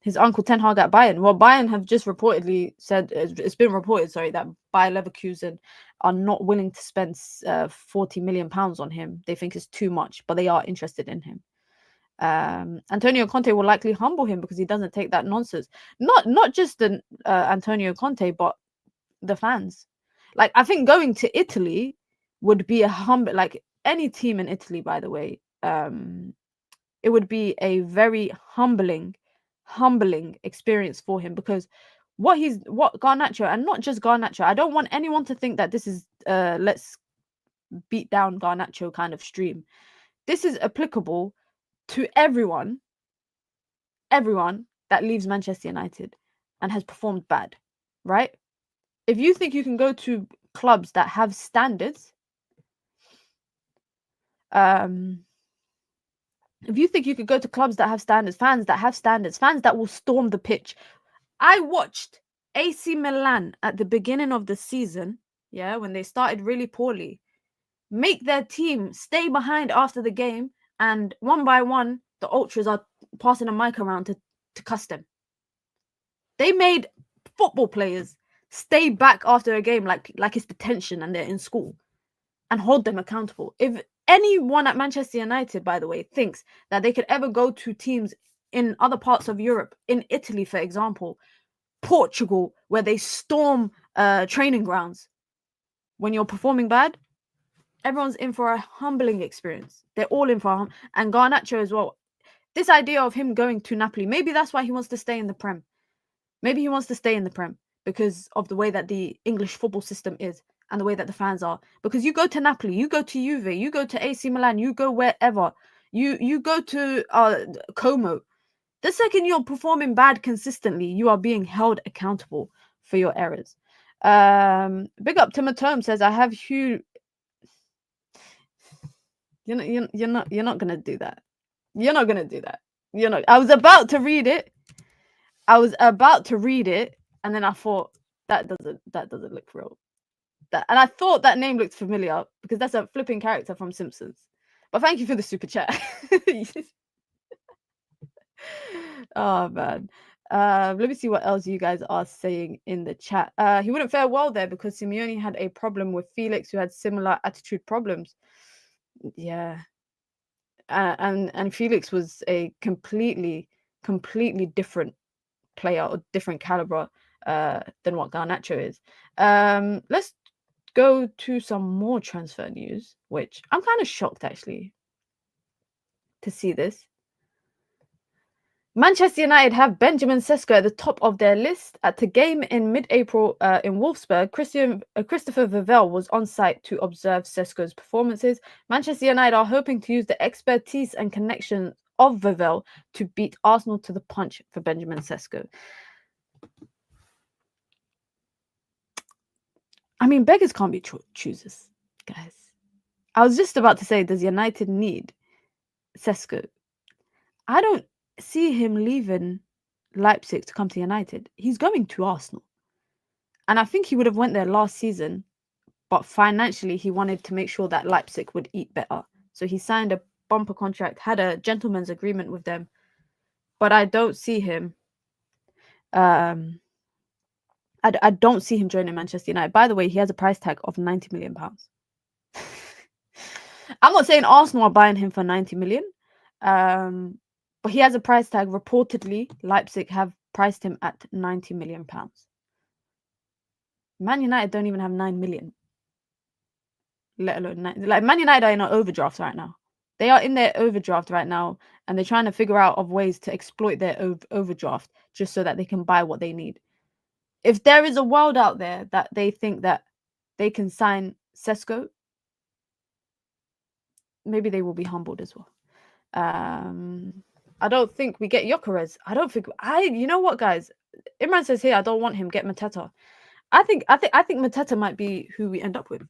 His uncle Ten Hag at Bayern. Well, Bayern have just reportedly said, it's been reported, sorry, that Bayer Leverkusen are not willing to spend 40 million pounds on him. They think it's too much, but they are interested in him. Antonio Conte will likely humble him because he doesn't take that nonsense. Not just the Antonio Conte, but the fans. Like, I think going to Italy would be a humble, like any team in Italy, by the way. It would be a very humbling experience for him, because what Garnacho, and not just Garnacho, I don't want anyone to think that this is let's beat down Garnacho kind of stream. This is applicable to everyone that leaves Manchester United and has performed bad, right? If you think you can go to clubs that have standards, if you think you could go to clubs that have standards, fans that have standards, fans that will storm the pitch. I watched AC Milan at the beginning of the season, when they started really poorly, make their team stay behind after the game, and one by one, the ultras are passing a mic around to cuss them. They made football players stay back after a game like it's detention and they're in school, and hold them accountable. If anyone at Manchester United, by the way, thinks that they could ever go to teams in other parts of Europe, in Italy, for example, Portugal, where they storm training grounds when you're performing bad, everyone's in for a humbling experience. They're all in for and Garnacho as well. This idea of him going to Napoli, maybe that's why he wants to stay in the Prem. Maybe he wants to stay in the Prem because of the way that the English football system is and the way that the fans are. Because you go to Napoli, you go to Juve, you go to AC Milan, you go wherever. You go to Como. The second you're performing bad consistently, you are being held accountable for your errors. Big up Tim Term says, I have huge... You're not gonna do that. You're not gonna do that. You're not. I was about to read it. And then I thought that doesn't look real. And I thought that name looked familiar because that's a flipping character from Simpsons. But thank you for the super chat. Oh man. Let me see what else you guys are saying in the chat. He wouldn't fare well there because Simeone had a problem with Felix, who had similar attitude problems. Yeah. And Felix was a completely different player or different caliber than what Garnacho is. Let's go to some more transfer news, which I'm kind of shocked actually to see this. Manchester United have Benjamin Sesko at the top of their list. At the game in mid-April in Wolfsburg, Christopher Vivell was on site to observe Sesko's performances. Manchester United are hoping to use the expertise and connection of Vivell to beat Arsenal to the punch for Benjamin Sesko. I mean, beggars can't be choosers, guys. I was just about to say, does United need Sesko? I don't see him leaving Leipzig to come to United. He's going to Arsenal. And I think he would have went there last season, but financially he wanted to make sure that Leipzig would eat better. So he signed a bumper contract, had a gentleman's agreement with them. But I don't see him... I don't see him joining Manchester United. By the way, he has a price tag of £90 million. I'm not saying Arsenal are buying him for 90 million. But he has a price tag. Reportedly, Leipzig have priced him at £90 million. Man United don't even have 9 million. Let alone 9. Like, Man United are in an overdraft right now. They are in their overdraft right now, and they're trying to figure out of ways to exploit their overdraft just so that they can buy what they need. If there is a world out there that they think that they can sign Sesko, maybe they will be humbled as well. I don't think we get Gyökeres. You know what, guys? Imran says here, I don't want him. Get Mateta. I think Mateta might be who we end up with.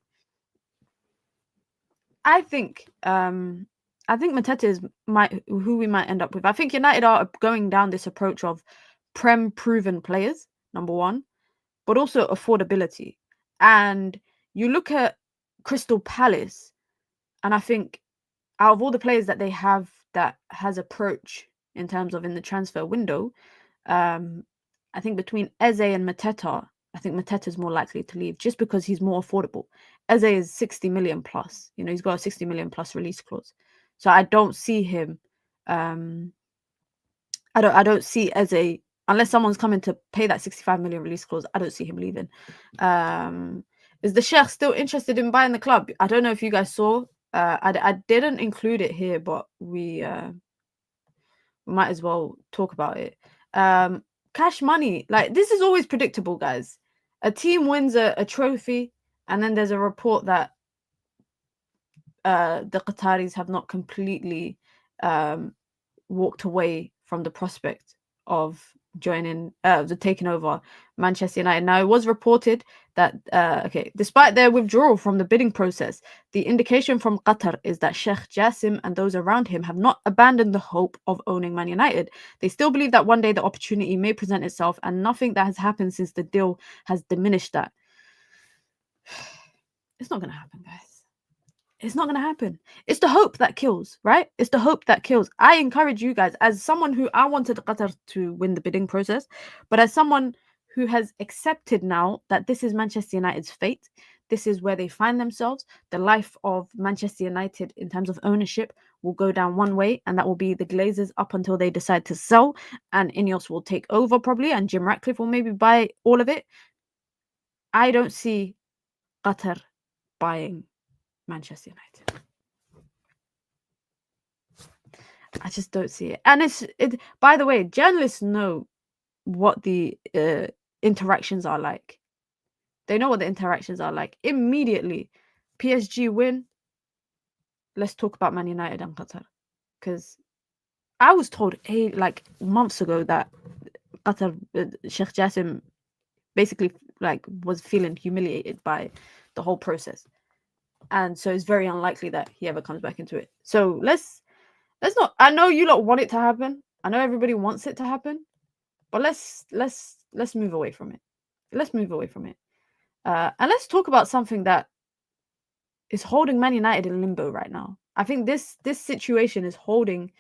I think Mateta is who we might end up with. I think United are going down this approach of Prem proven players, number one. but also affordability. And you look at Crystal Palace, and I think out of all the players that they have that has approach in terms of in the transfer window, I think between Eze and Mateta, I think Mateta's more likely to leave just because he's more affordable. Eze is 60 million plus. You know, he's got a 60 million plus release clause. So I don't see him. I don't see Eze unless someone's coming to pay that 65 million release clause. I don't see him leaving. Is the Sheikh still interested in buying the club? I don't know if you guys saw. I didn't include it here, but we might as well talk about it. Cash money, like this is always predictable, guys. A team wins a trophy, and then there's a report that the Qataris have not completely walked away from the prospect of joining the taking over Manchester United. Now it was reported that despite their withdrawal from the bidding process, the indication from Qatar is that Sheikh Jassim and those around him have not abandoned the hope of owning Man United. They still believe that one day the opportunity may present itself, and nothing that has happened since the deal has diminished that. It's not going to happen, guys. It's not going to happen. It's the hope that kills, right? It's the hope that kills. I encourage you guys, as someone who I wanted Qatar to win the bidding process, but as someone who has accepted now that this is Manchester United's fate, this is where they find themselves, the life of Manchester United in terms of ownership will go down one way, and that will be the Glazers up until they decide to sell, and Ineos will take over probably, and Jim Ratcliffe will maybe buy all of it. I don't see Qatar buying Manchester United. I just don't see it. And it. By the way, journalists know what the interactions are like. They know what the interactions are like. Immediately, PSG win. Let's talk about Man United and Qatar. Because I was told like months ago that Qatar, Sheikh Jassim basically like was feeling humiliated by the whole process. And so it's very unlikely that he ever comes back into it. So let's not. I know you lot want it to happen. I know everybody wants it to happen, but let's move away from it. Let's move away from it, and let's talk about something that is holding Man United in limbo right now. I think this situation is holding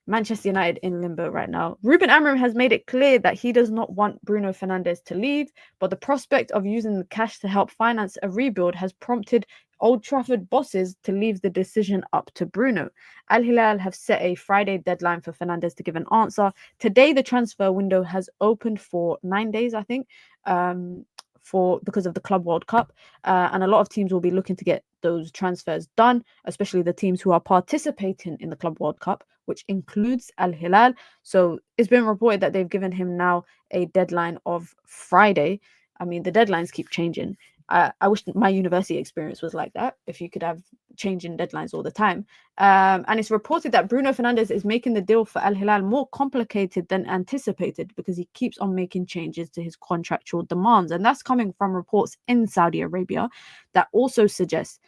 Manchester United in limbo right now. Ruben Amorim has made it clear that he does not want Bruno Fernandes to leave, but the prospect of using the cash to help finance a rebuild has prompted Old Trafford bosses to leave the decision up to Bruno. Al Hilal have set a Friday deadline for Fernandes to give an answer. Today, the transfer window has opened for 9 days, I think, because of the Club World Cup, and a lot of teams will be looking to get those transfers done, especially the teams who are participating in the Club World Cup, which includes Al Hilal. So it's been reported that they've given him now a deadline of Friday. I mean, the deadlines keep changing. I wish my university experience was like that, if you could have changing deadlines all the time. And it's reported that Bruno Fernandes is making the deal for Al Hilal more complicated than anticipated because he keeps on making changes to his contractual demands. And that's coming from reports in Saudi Arabia that also suggest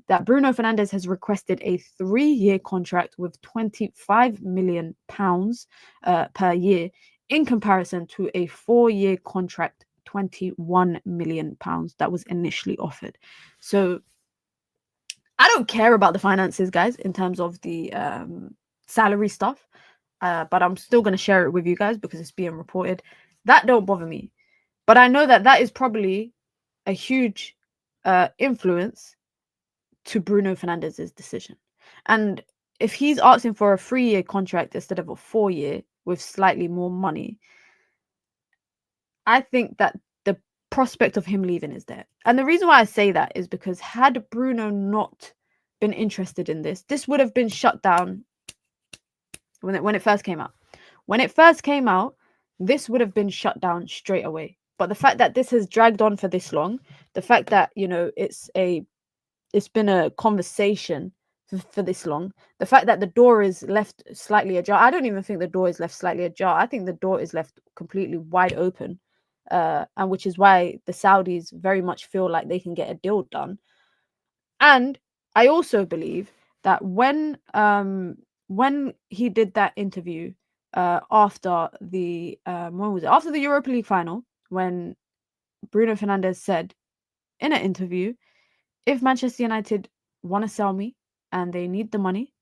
that Bruno Fernandes has requested a 3-year contract with £25 million per year in comparison to a 4-year contract, £21 million that was initially offered. So I don't care about the finances, guys, in terms of the salary stuff, but I'm still going to share it with you guys because it's being reported. That don't bother me. But I know that is probably a huge influence to Bruno Fernandes' decision. And if he's asking for a 3-year contract instead of a 4-year with slightly more money, I think that the prospect of him leaving is there. And the reason why I say that is because had Bruno not been interested in this would have been shut down when it first came out. When it first came out, this would have been shut down straight away. But the fact that this has dragged on for this long, the fact that, you know, it's been a conversation for this long, the fact that the door is left slightly ajar, I don't even think the door is left slightly ajar. I think the door is left completely wide open, and which is why the Saudis very much feel like they can get a deal done. And I also believe that when he did that interview after the when was it? After the Europa League final, when Bruno Fernandes said in an interview, if Manchester United want to sell me and they need the money,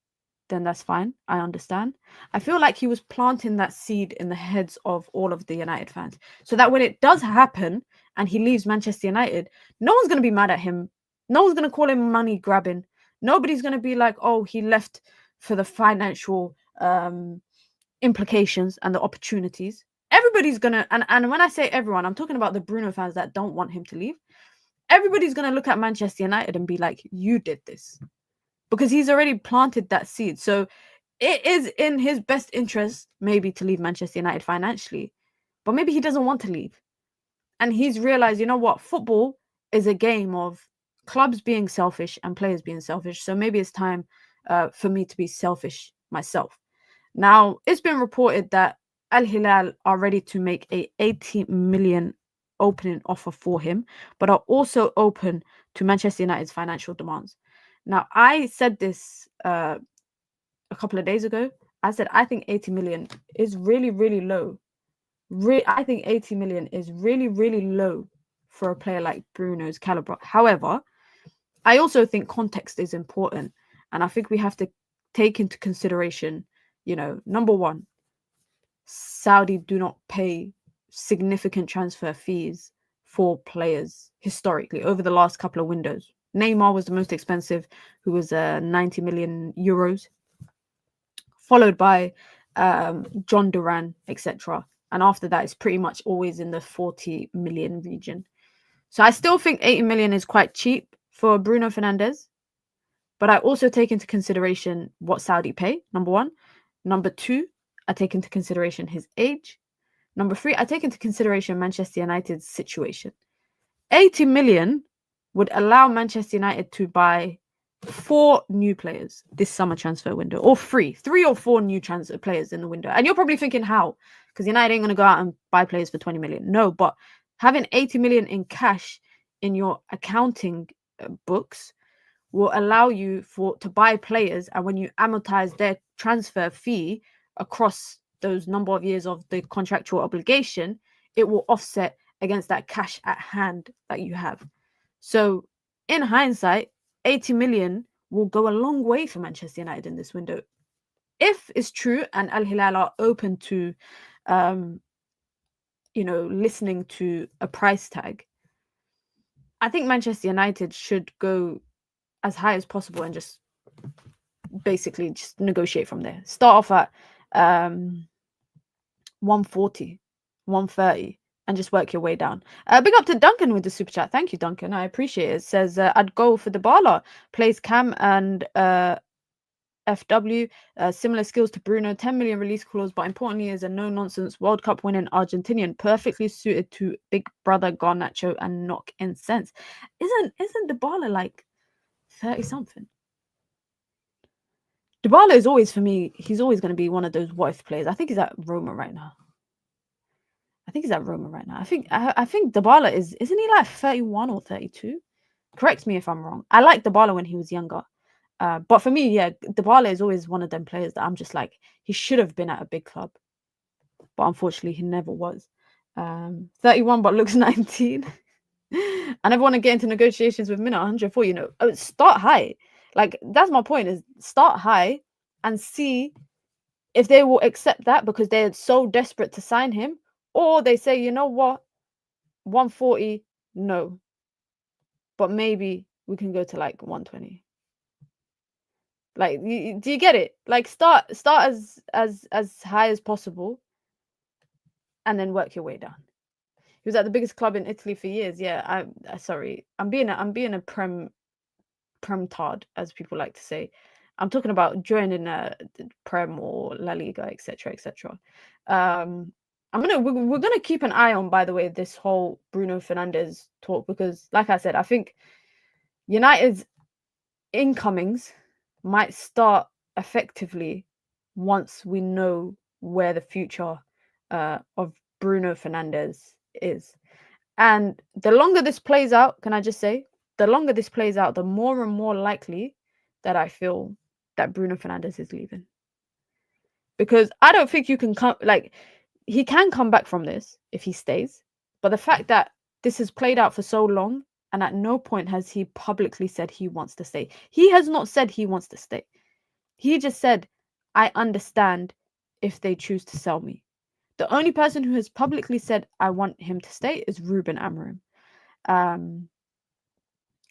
then that's fine. I understand. I feel like he was planting that seed in the heads of all of the United fans so that when it does happen and he leaves Manchester United, no one's going to be mad at him. No one's going to call him money grabbing. Nobody's going to be like, oh, he left for the financial implications and the opportunities. Everybody's going to, and when I say everyone, I'm talking about the Bruno fans that don't want him to leave. Everybody's going to look at Manchester United and be like, you did this. Because he's already planted that seed. So it is in his best interest maybe to leave Manchester United financially. But maybe he doesn't want to leave. And he's realized, you know what? Football is a game of clubs being selfish and players being selfish. So maybe it's time for me to be selfish myself. Now, it's been reported that Al Hilal are ready to make a 80 million opening offer for him, but are also open to Manchester United's financial demands. Now, I said this a couple of days ago. I said, I think 80 million is really, really low. I think 80 million is really, really low for a player like Bruno's caliber. However, I also think context is important. And I think we have to take into consideration, number one, Saudi do not pay significant transfer fees for players historically over the last couple of windows. Neymar was the most expensive, who was 90 million euros, followed by John Duran, etc. And after that, it's pretty much always in the 40 million region. So I still think 80 million is quite cheap for Bruno Fernandes. But I also take into consideration what Saudi pay, number one. Number two, I take into consideration his age. Number three, I take into consideration Manchester United's situation. 80 million would allow Manchester United to buy 4 new players this summer transfer window, or 3 or 4 new transfer players in the window. And you're probably thinking how? Because United ain't going to go out and buy players for 20 million. No, but having 80 million in cash in your accounting books will allow you to buy players, and when you amortize their transfer fee across those number of years of the contractual obligation, it will offset against that cash at hand that you have. So in hindsight, 80 million will go a long way for Manchester United in this window. If it's true and Al Hilal are open to, listening to a price tag, I think Manchester United should go as high as possible and just basically just negotiate from there. Start off at 140, 130, and just work your way down. Big up to Duncan with the super chat. Thank you, Duncan. I appreciate it. It says, I'd go for Dybala. Plays Cam and FW. Similar skills to Bruno. 10 million release clause, but importantly is a no-nonsense World Cup winning Argentinian. Perfectly suited to big brother Garnacho and knock in sense. Isn't Dybala like 30-something? Dybala is always, for me, he's always going to be one of those what-if players. I think he's at Roma right now. I think Dybala isn't he like 31 or 32? Correct me if I'm wrong. I like Dybala when he was younger. But for me, yeah, Dybala is always one of them players that I'm just like, he should have been at a big club. But unfortunately, he never was. 31 but looks 19. I never want to get into negotiations with Mina 104, start high. Like, that's my point, is start high and see if they will accept that because they're so desperate to sign him, or they say, you know what, 140, no. But maybe we can go to like 120. Like, do you get it? Like, start as high as possible and then work your way down. He was at the biggest club in Italy for years. Yeah, I'm being a prem-tard, as people like to say. I'm talking about joining Prem or La Liga, etc., etc. We're gonna keep an eye on, by the way, this whole Bruno Fernandes talk, because, like I said, I think United's incomings might start effectively once we know where the future of Bruno Fernandes is. And the longer this plays out, can I just say, the longer this plays out, the more and more likely that I feel that Bruno Fernandes is leaving. Because I don't think you can come, like, he can come back from this if he stays. But the fact that this has played out for so long, and at no point has he publicly said he wants to stay. He has not said he wants to stay. He just said, I understand if they choose to sell me. The only person who has publicly said, I want him to stay is Ruben Amorim. And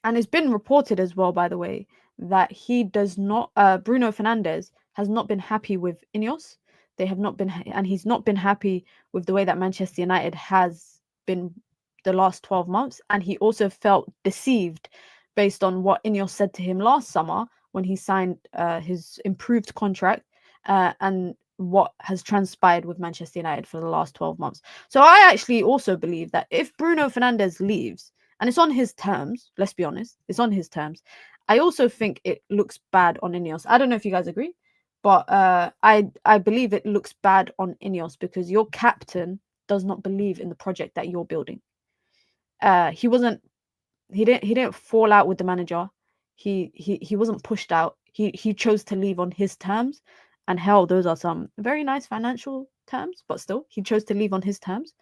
it's been reported as well, by the way, that he does not, Bruno Fernandes has not been happy with Ineos. They have not been, and he's not been happy with the way that Manchester United has been the last 12 months. And he also felt deceived based on what Ineos said to him last summer when he signed his improved contract and what has transpired with Manchester United for the last 12 months. So I actually also believe that if Bruno Fernandes leaves, and it's on his terms, let's be honest, it's on his terms, I also think it looks bad on Ineos. I don't know if you guys agree, but I believe it looks bad on Ineos because your captain does not believe in the project that you're building. He didn't fall out with the manager. He wasn't pushed out. He chose to leave on his terms, and hell, those are some very nice financial terms, but still, he chose to leave on his terms.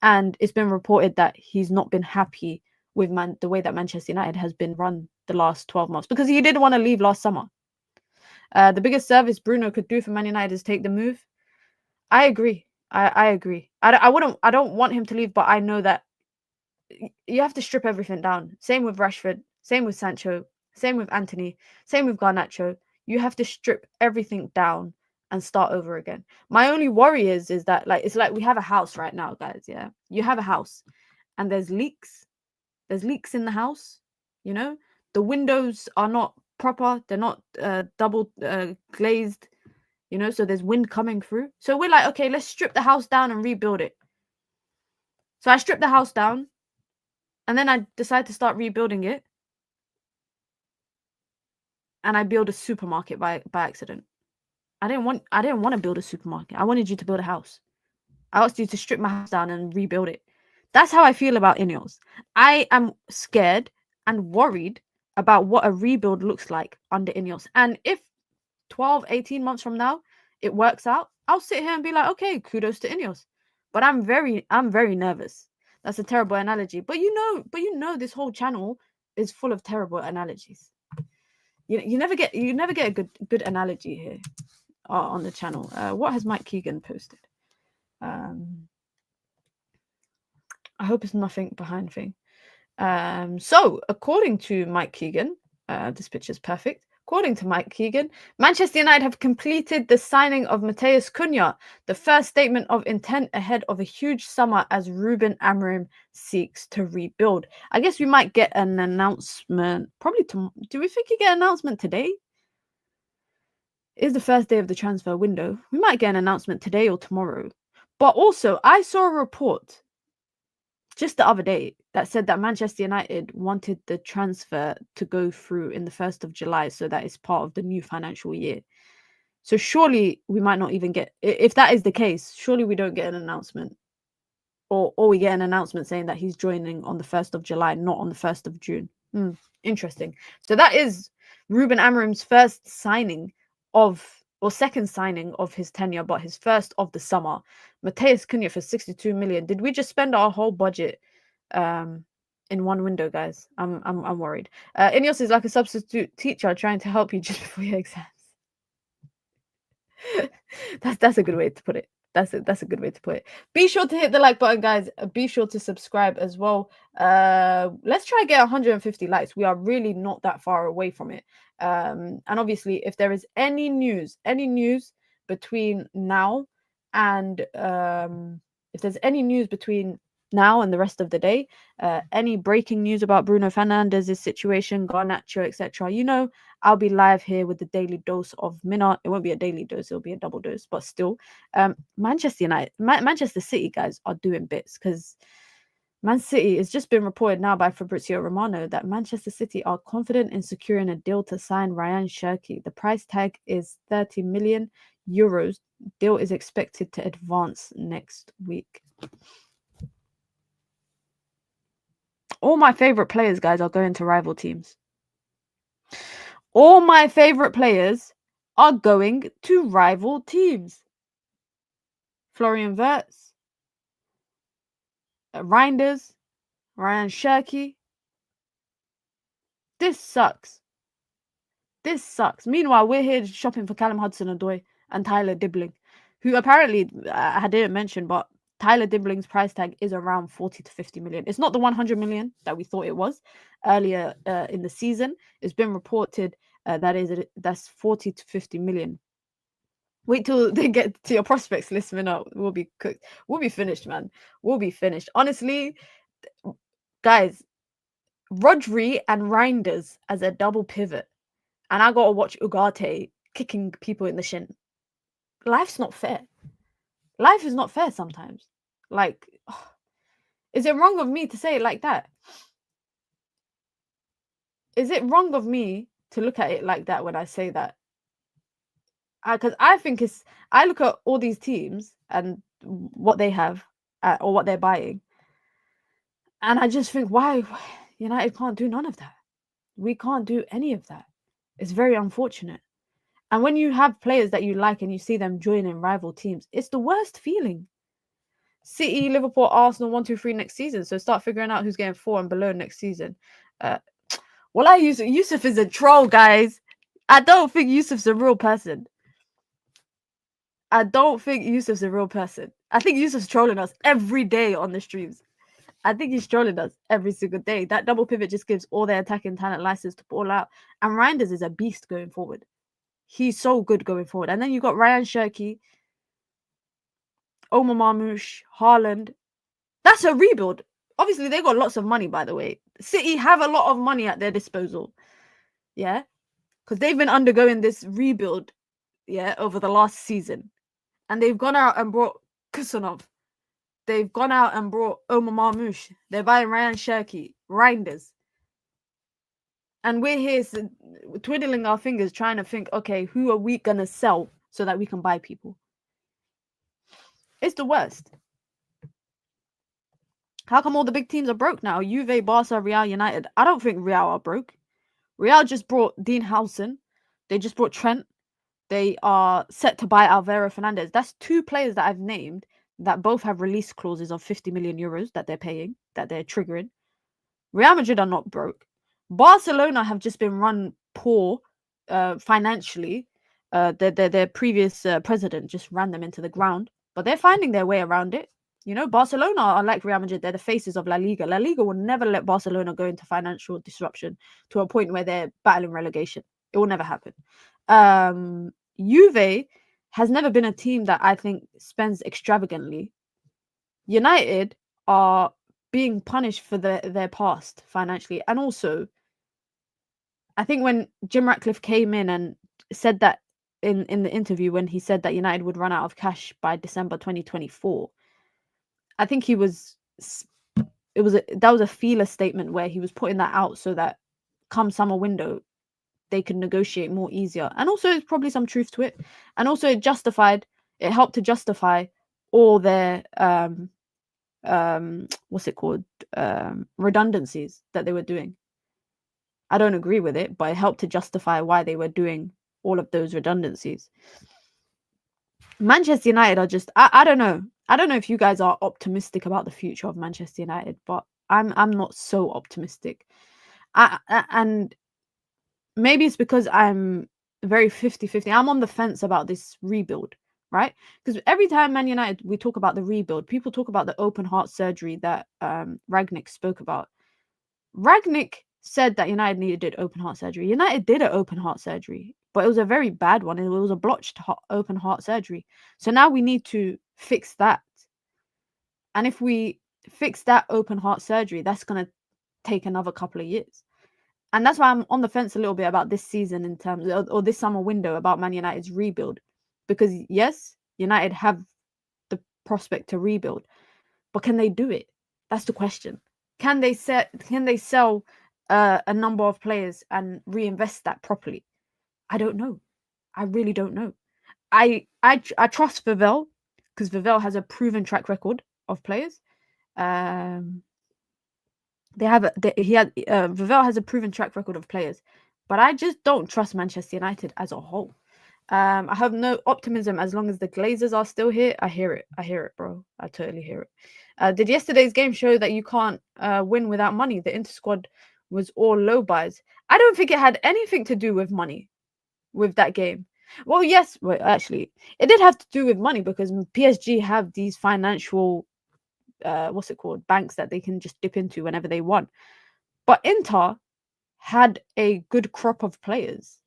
And it's been reported that he's not been happy with the way that Manchester United has been run the last 12 months because he didn't want to leave last summer. The biggest service Bruno could do for Man United is take the move. I agree. I agree. I don't want him to leave, but I know that you have to strip everything down. Same with Rashford, same with Sancho, same with Anthony, same with Garnacho. You have to strip everything down and start over again. My only worry is that it's like we have a house right now, guys. Yeah, you have a house, and there's leaks. There's leaks in the house. You know, the windows are not proper. They're not double glazed. You know, so there's wind coming through. So we're like, okay, let's strip the house down and rebuild it. So I stripped the house down, and then I decided to start rebuilding it, and I built a supermarket by accident. I didn't want to build a supermarket. I wanted you to build a house. I asked you to strip my house down and rebuild it. That's how I feel about Ineos. I am scared and worried about what a rebuild looks like under Ineos. And if 12, 18 months from now it works out, I'll sit here and be like, okay, kudos to Ineos. But I'm very nervous. That's a terrible analogy. But you know this whole channel is full of terrible analogies. You never get a good analogy here on the channel. What has Mike Keegan posted? I hope it's nothing behind thing. So according to Mike Keegan, this picture's perfect. According to Mike Keegan, Manchester United have completed the signing of Mattheus Cunha, the first statement of intent ahead of a huge summer as Ruben Amorim seeks to rebuild. I guess we might get an announcement probably tomorrow. Do we think you get an announcement today? It is the first day of the transfer window. We might get an announcement today or tomorrow. But also, I saw a report just the other day that said that Manchester United wanted the transfer to go through in the 1st of July so that it's part of the new financial year. So surely we might not even get, if that is the case, surely we don't get an announcement. Or we get an announcement saying that he's joining on the 1st of July, not on the 1st of June. Interesting. So that is Ruben Amorim's first signing or second signing of his tenure, but his first of the summer. Mattheus Cunha for 62 million. Did we just spend our whole budget in one window, guys? I'm worried. Ineos is like a substitute teacher trying to help you just before your exams. That's a good way to put it. That's a good way to put it. Be sure to hit the like button, guys. Be sure to subscribe as well. Let's try and get 150 likes. We are really not that far away from it. And obviously, if there is any news between now and if there's any news between now and the rest of the day, any breaking news about Bruno Fernandes' situation, Garnacho, etc., I'll be live here with the daily dose of Minna. It won't be a daily dose, it'll be a double dose, but still, Manchester City guys are doing bits because Man City, it's just been reported now by Fabrizio Romano that Manchester City are confident in securing a deal to sign Ryan Cherki. The price tag is 30 million euros. Deal is expected to advance next week. All my favorite players, guys, are going to rival teams. All my favorite players are going to rival teams. Florian Wirtz, Reinders, Ryan Cherki. This sucks. This sucks. Meanwhile, we're here shopping for Callum Hudson-Odoi and Tyler Dibling, who apparently I didn't mention, but Tyler Dibling's price tag is around 40 to 50 million. It's not the 100 million that we thought it was earlier in the season. It's been reported that's 40 to 50 million. Wait till they get to your prospects list, man. We'll be cooked. We'll be finished, man. We'll be finished. Honestly, guys, Rodri and Reinders as a double pivot, and I gotta watch Ugarte kicking people in the shin. Life's not fair. Life is not fair sometimes. Like, is it wrong of me to say it like that? Is it wrong of me to look at it like that when I say that? Because I think I look at all these teams and what they have or what they're buying, and I just think, why United can't do none of that? We can't do any of that. It's very unfortunate. And when you have players that you like and you see them joining rival teams, it's the worst feeling. City, Liverpool, Arsenal, 1, 2, 3 next season. So start figuring out who's getting 4 and below next season. Yusuf is a troll, guys. I don't think Yusuf's a real person. I think Yusuf's trolling us every day on the streams. I think he's trolling us every single day. That double pivot just gives all their attacking talent license to ball out. And Reinders is a beast going forward. He's so good going forward. And then you got Ryan Cherki, Omar Marmoush, Haaland. That's a rebuild. Obviously, they got lots of money, by the way. City have a lot of money at their disposal. Yeah? Because they've been undergoing this rebuild, over the last season. And they've gone out and brought Kusanov. They've gone out and brought Omar Marmoush. They're buying Ryan Cherki, Reinders. And we're here twiddling our fingers trying to think, okay, who are we going to sell so that we can buy people? It's the worst. How come all the big teams are broke now? Juve, Barca, Real, United. I don't think Real are broke. Real just brought Dean Howson. They just brought Trent. They are set to buy Alvaro Fernandez. That's 2 players that I've named that both have release clauses of 50 million euros that they're paying, that they're triggering. Real Madrid are not broke. Barcelona have just been run poor financially. Their previous president just ran them into the ground, but they're finding their way around it. Barcelona are like Real Madrid. They're the faces of La Liga. La Liga will never let Barcelona go into financial disruption to a point where they're battling relegation. It will never happen. Juve has never been a team that I think spends extravagantly. United are being punished for their past financially. And also, I think when Jim Ratcliffe came in and said that in the interview, when he said that United would run out of cash by December 2024, I think that was a feeler statement where he was putting that out so that come summer window, they can negotiate more easier. And also, there's probably some truth to it. And also, it helped to justify all their redundancies that they were doing. I don't agree with it, but it helped to justify why they were doing all of those redundancies. Manchester United are just, I don't know. I don't know if you guys are optimistic about the future of Manchester United, but I'm not so optimistic. And maybe it's because I'm very 50-50. I'm on the fence about this rebuild, right? Because every time Man United, we talk about the rebuild, people talk about the open heart surgery that Rangnick spoke about. Rangnick said that United needed open heart surgery. United did an open heart surgery, but it was a very bad one. It was a blotched open heart surgery. So now we need to fix that. And if we fix that open heart surgery, that's going to take another couple of years. And that's why I'm on the fence a little bit about this season in terms of, or this summer window about Man United's rebuild. Because yes, United have the prospect to rebuild, but can they do it? That's the question. Can they sell a number of players and reinvest that properly? I don't know. I really don't know. I trust Vivell because Vivell has a proven track record of players. Vivell has a proven track record of players, but I just don't trust Manchester United as a whole. I have no optimism as long as the Glazers are still here. I hear it, bro. I totally hear it. Did yesterday's game show that you can't win without money? The Inter squad was all low buys. I don't think it had anything to do with money with that game. Well, yes, well, actually, it did have to do with money because PSG have these financial, what's it called, banks that they can just dip into whenever they want. But Inter had a good crop of players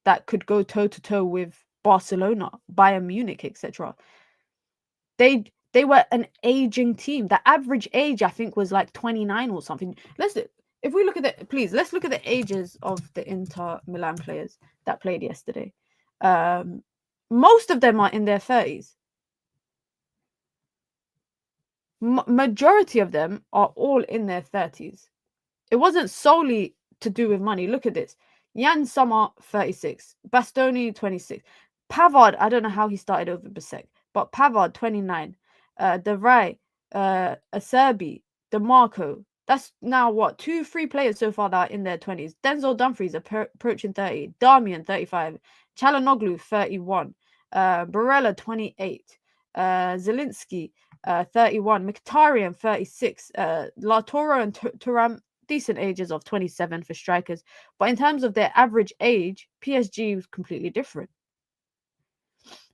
that could go toe to toe with Barcelona, Bayern Munich, etc. They were an aging team. The average age, I think, was like 29 or something. If we look at the, please, let's look at the ages of the Inter Milan players that played yesterday. Most of them are in their 30s. Majority of them are all in their 30s. It wasn't solely to do with money. Look at this. Jan Sommer, 36. Bastoni, 26. Pavard, I don't know how he started over Bisek, but Pavard, 29. De Vrij, Acerbi, DeMarco. That's now what? 3 players so far that are in their 20s. Denzel Dumfries approaching 30. Darmian, 35. Çalhanoğlu, 31. Barella, 28. Zielinski, 31. Mkhitaryan, 36. Lautaro and Thuram, decent ages of 27 for strikers. But in terms of their average age, PSG was completely different.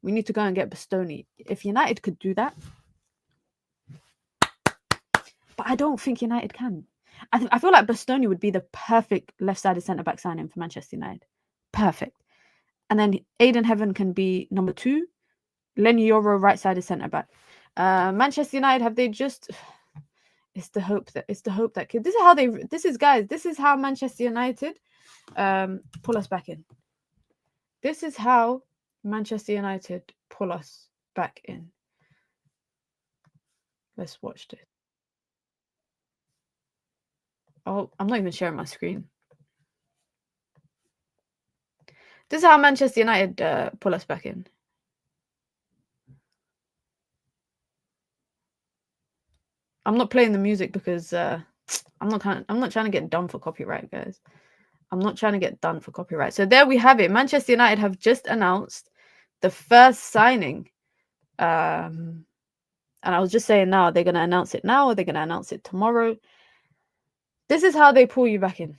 We need to go and get Bastoni. If United could do that. But I don't think United can. I feel like Bastoni would be the perfect left-sided centre-back signing for Manchester United. Perfect. And then Aiden Heaven can be number 2. Lenny Yoro, right-sided centre-back. Manchester United, have they just... It's the hope that this is how Manchester United pull us back in. This is how Manchester United pull us back in. Let's watch this. Oh, I'm not even sharing my screen. This is how Manchester United pull us back in. I'm not playing the music because I'm not trying to get done for copyright, guys. I'm not trying to get done for copyright. So there we have it. Manchester United have just announced the first signing. And I was just saying now, they're going to announce it now or they're going to announce it tomorrow. This is how they pull you back in.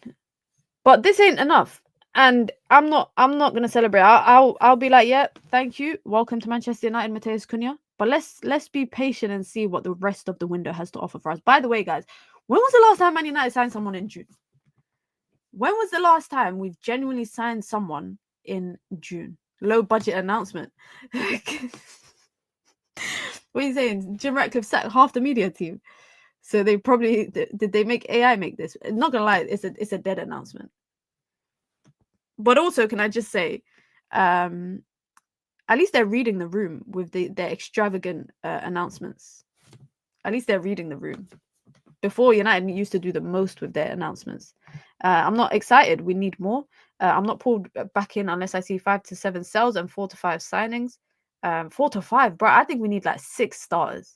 But this ain't enough. And I'm not going to celebrate. I'll be like, yeah, thank you. Welcome to Manchester United, Mattheus Cunha. But let's be patient and see what the rest of the window has to offer for us. By the way, guys, when was the last time Man United signed someone in June? When was the last time we've genuinely signed someone in June? Low budget announcement. What are you saying? Jim Ratcliffe sacked half the media team. So they probably did they make AI make this? Not gonna lie, it's a dead announcement. But also, can I just say, at least they're reading the room with their extravagant announcements. At least they're reading the room. Before, United used to do the most with their announcements. I'm not excited. We need more. I'm not pulled back in unless I see 5 to 7 sells and 4 to 5 signings. 4 to 5, bro. I think we need like 6 starters.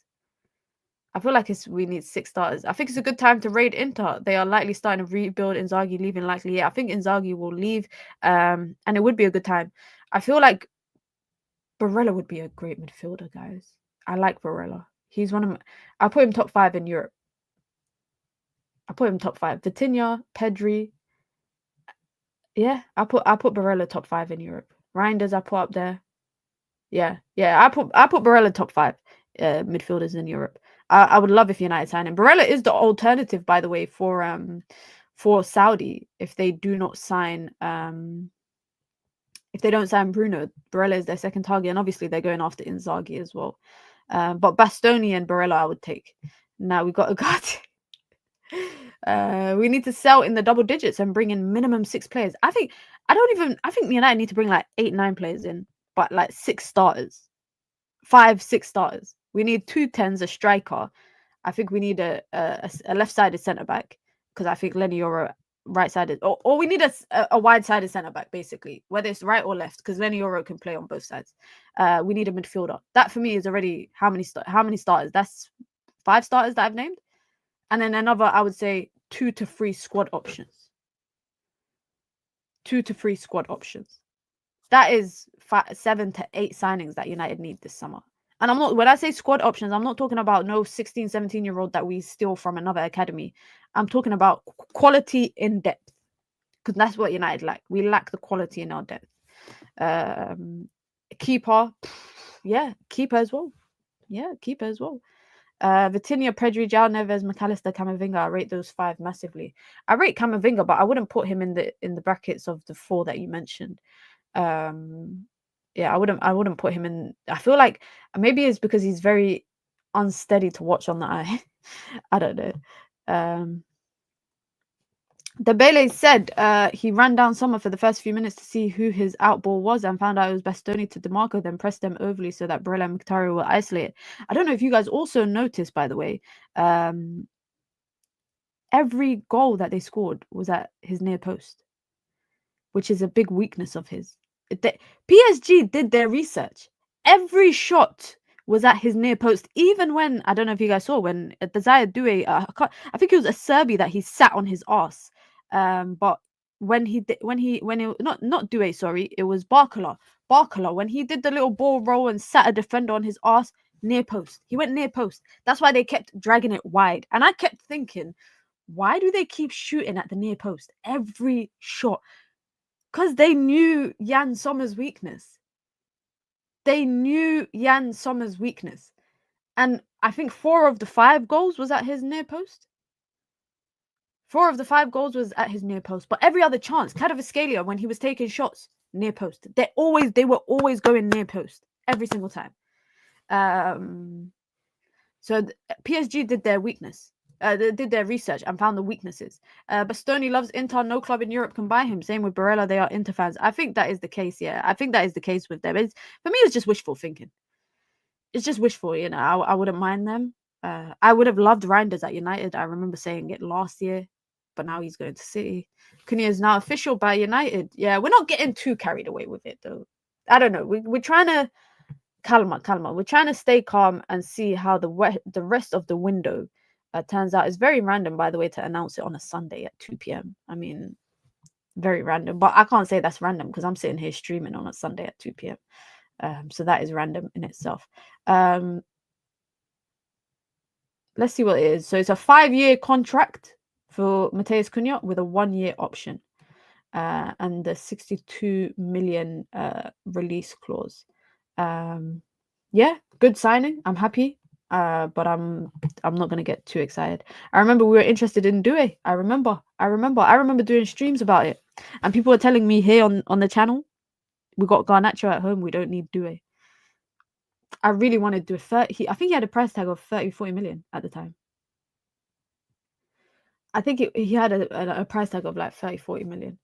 I feel like we need 6 starters. I think it's a good time to raid Inter. They are likely starting to rebuild. Inzaghi leaving likely. Yeah, I think Inzaghi will leave. And it would be a good time. I feel like Barella would be a great midfielder, guys. I like Barella. He's one of my... I'll put him top 5 in Europe. I'll put him top 5. Vitinha, Pedri. Yeah, I'll put Barella top 5 in Europe. Reinders I put up there. Yeah. I put Barella top 5 midfielders in Europe. I would love if United sign him. Barella is the alternative, by the way, for Saudi if they do not sign if they don't sign Bruno. Barella is their second target, and obviously they're going after Inzaghi as well. But Bastoni and Barella I would take. Now we've got a guard. We need to sell in the double digits and bring in minimum 6 players. I think United need to bring like 8-9 players in, but like 6 starters. 5-6 starters. We need 2 10s, a striker. I think we need a left-sided centre-back because I think Lenny Yoro right-sided, or we need a wide-sided centre-back basically, whether it's right or left, because Lenny Yoro can play on both sides. We need a midfielder. That for me is already how many starters? That's 5 starters that I've named, and then another I would say 2 to 3 squad options. 2 to 3 squad options. that is 7 to 8 signings that United need this summer. And I'm not, when I say squad options, I'm not talking about no 16, 17-year-old that we steal from another academy. I'm talking about quality in depth, because that's what United lack. We lack the quality in our depth. Keeper, yeah, keeper as well. Yeah, keeper as well. Vitinha, Pedri, João Neves, McAllister, Camavinga. I rate those 5 massively. I rate Camavinga, but I wouldn't put him in the brackets of the 4 that you mentioned. Yeah, I wouldn't put him in. I feel like maybe it's because he's very unsteady to watch on the eye. I don't know. Dibling said he ran down Sommer for the first few minutes to see who his outball was and found out it was Bastoni to DeMarco, then pressed them overly so that Barella and Mkhitaryan were isolated. I don't know if you guys also noticed, by the way, every goal that they scored was at his near post, which is a big weakness of his. PSG did their research. Every shot was at his near post, even when, I don't know if you guys saw, when Desire Doué, I think it was a Serbi that he sat on his ass. But when not Doué, sorry, it was Barcola, when he did the little ball roll and sat a defender on his ass, near post. He went near post. That's why they kept dragging it wide. And I kept thinking, why do they keep shooting at the near post every shot? Because they knew Jan Sommer's weakness. They knew Jan Sommer's weakness. And I think 4 of the 5 goals was at his near post. 4 of the 5 goals was at his near post. But every other chance, Kvaratskhelia, when he was taking shots, near post. They were always going near post. Every single time. So PSG did their weakness. They did their research and found the weaknesses. Bastoni loves Inter. No club in Europe can buy him. Same with Barella. They are Inter fans. I think that is the case. Yeah, I think that is the case with them. For me, it's just wishful thinking. It's just wishful. You know, I wouldn't mind them. I would have loved Reinders at United. I remember saying it last year, but now he's going to City. Cunha is now official by United. Yeah, we're not getting too carried away with it though. I don't know. We're trying to calma. We're trying to stay calm and see how the rest of the window turns out. It's very random, by the way, to announce it on a Sunday at 2 p.m. I mean, very random. But I can't say that's random because I'm sitting here streaming on a Sunday at 2 p.m. So that is random in itself. Let's see what it is. So it's a 5-year contract for Mattheus Cunha with a 1-year option and the 62 million release clause. Yeah, good signing. I'm happy. But I'm not gonna get too excited. I remember we were interested in Doué. I remember doing streams about it, and people were telling me here on the channel, we got Garnacho at home. We don't need Doué. I really wanted to do 30. I think he had a price tag of 30-40 million at the time. I think he had a price tag of like 30-40 million.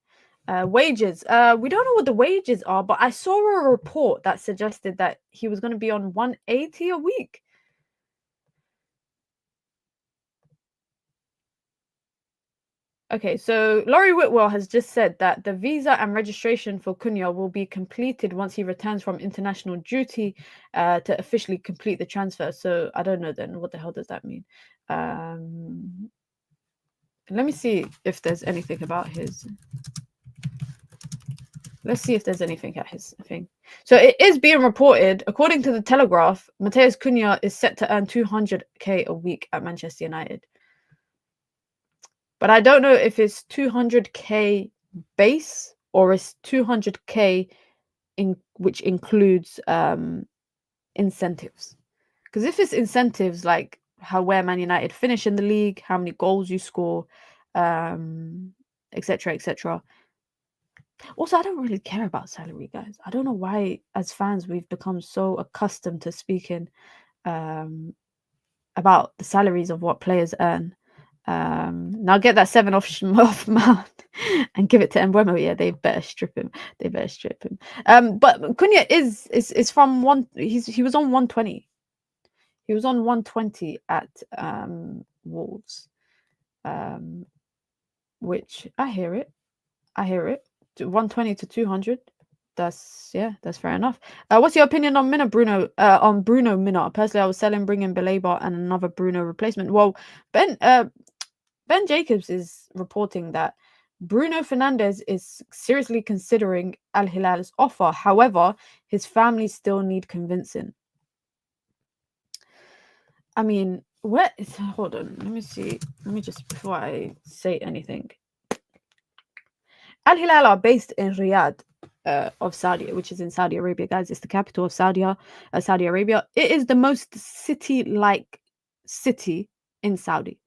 Wages. We don't know what the wages are, but I saw a report that suggested that he was going to be on 180 a week. Okay, so Laurie Whitwell has just said that the visa and registration for Cunha will be completed once he returns from international duty to officially complete the transfer. So I don't know then. What the hell does that mean? Let me see if there's anything about his... Let's see if there's anything at his thing. So it is being reported, according to the Telegraph, Mattheus Cunha is set to earn 200k a week at Manchester United. But I don't know if it's 200k base or it's 200k which includes incentives. Because if it's incentives like where Man United finish in the league, how many goals you score, etc., etc. Also, I don't really care about salary, guys. I don't know why, as fans, we've become so accustomed to speaking about the salaries of what players earn. Now get that 7 off Mount and give it to Mbeumo. Yeah, they better strip him. But Cunha is from one. He was on 120. He was on 120 at Wolves, which I hear it. 120 to 200. That's fair enough. What's your opinion on Bruno Minna? Personally, I was selling, bringing Baleba and another Bruno replacement. Well, Ben Jacobs is reporting that Bruno Fernandes is seriously considering Al Hilal's offer. However, his family still need convincing. I mean, hold on, let me see. Let me just, before I say anything. Al Hilal are based in Riyadh of Saudi, which is in Saudi Arabia, guys. It's the capital of Saudi Arabia. It is the most city-like city in Saudi.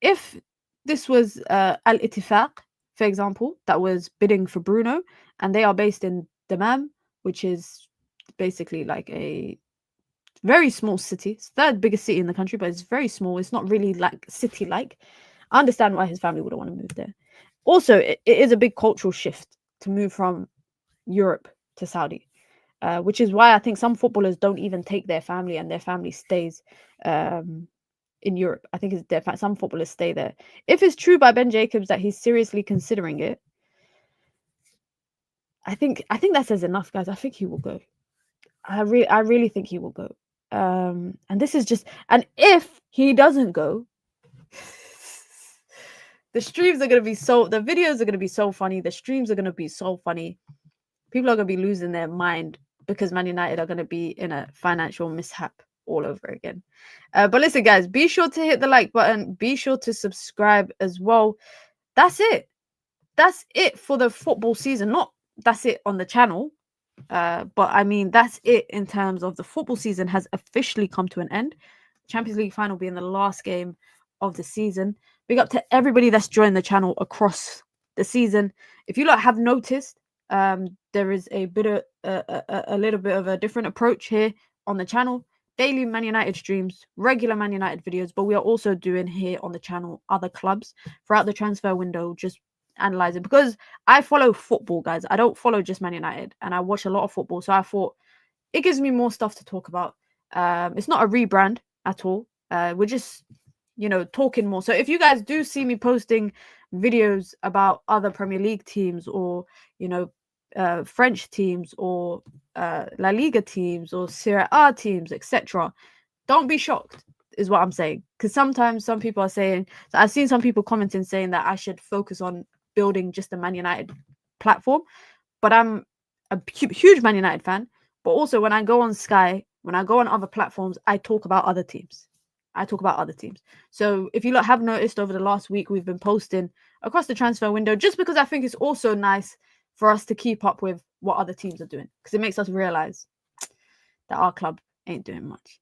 If this was Al Ittifaq, for example, that was bidding for Bruno, and they are based in Dammam, which is basically like a very small city. It's the third biggest city in the country, but it's very small. It's not really like city-like. I understand why his family wouldn't want to move there. Also, it is a big cultural shift to move from Europe to Saudi, which is why I think some footballers don't even take their family and their family stays in Europe. I think some footballers stay there. If it's true by Ben Jacobs that he's seriously considering it, I think that says enough, guys. I think he will go. I really think he will go. And this is just, and if he doesn't go, the streams are going to be the videos are going to be so funny. The streams are going to be so funny. People are going to be losing their mind because Man United are going to be in a financial mishap all over again. But listen, guys, be sure to hit the like button. Be sure to subscribe as well. That's it. That's it for the football season. Not that's it on the channel. But I mean, that's it in terms of the football season has officially come to an end. Champions League final being the last game of the season. Big up to everybody that's joined the channel across the season. If you lot have noticed, there is a little bit of a different approach here on the channel. Daily Man United streams, regular Man United videos, but we are also doing here on the channel other clubs throughout the transfer window, just analyzing, because I follow football, guys. I don't follow just Man United, and I watch a lot of football, so I thought it gives me more stuff to talk about. It's not a rebrand at all. We're just, talking more. So if you guys do see me posting videos about other Premier League teams or, French teams or La Liga teams or Serie A teams, etc., don't be shocked, is what I'm saying. Because sometimes some people are saying, so I've seen some people commenting saying that I should focus on building just a Man United platform. But I'm a huge Man United fan. But also when I go on Sky, when I go on other platforms, I talk about other teams. So if you lot have noticed over the last week, we've been posting across the transfer window just because I think it's also nice for us to keep up with what other teams are doing, because it makes us realize that our club ain't doing much.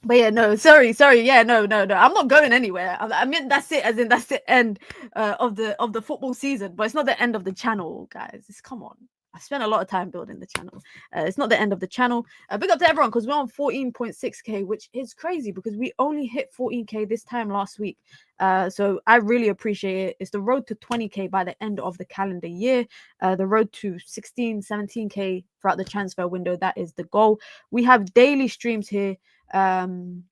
But yeah, no, sorry. Yeah, no. I'm not going anywhere. I mean, that's it, as in that's the end of the football season. But it's not the end of the channel, guys. Come on. I spent a lot of time building the channel. It's not the end of the channel. Big up to everyone, because we're on 14.6k, which is crazy because we only hit 14k this time last week. So I really appreciate it. It's the road to 20k by the end of the calendar year. The road to 16, 17k throughout the transfer window. That is the goal. We have daily streams here in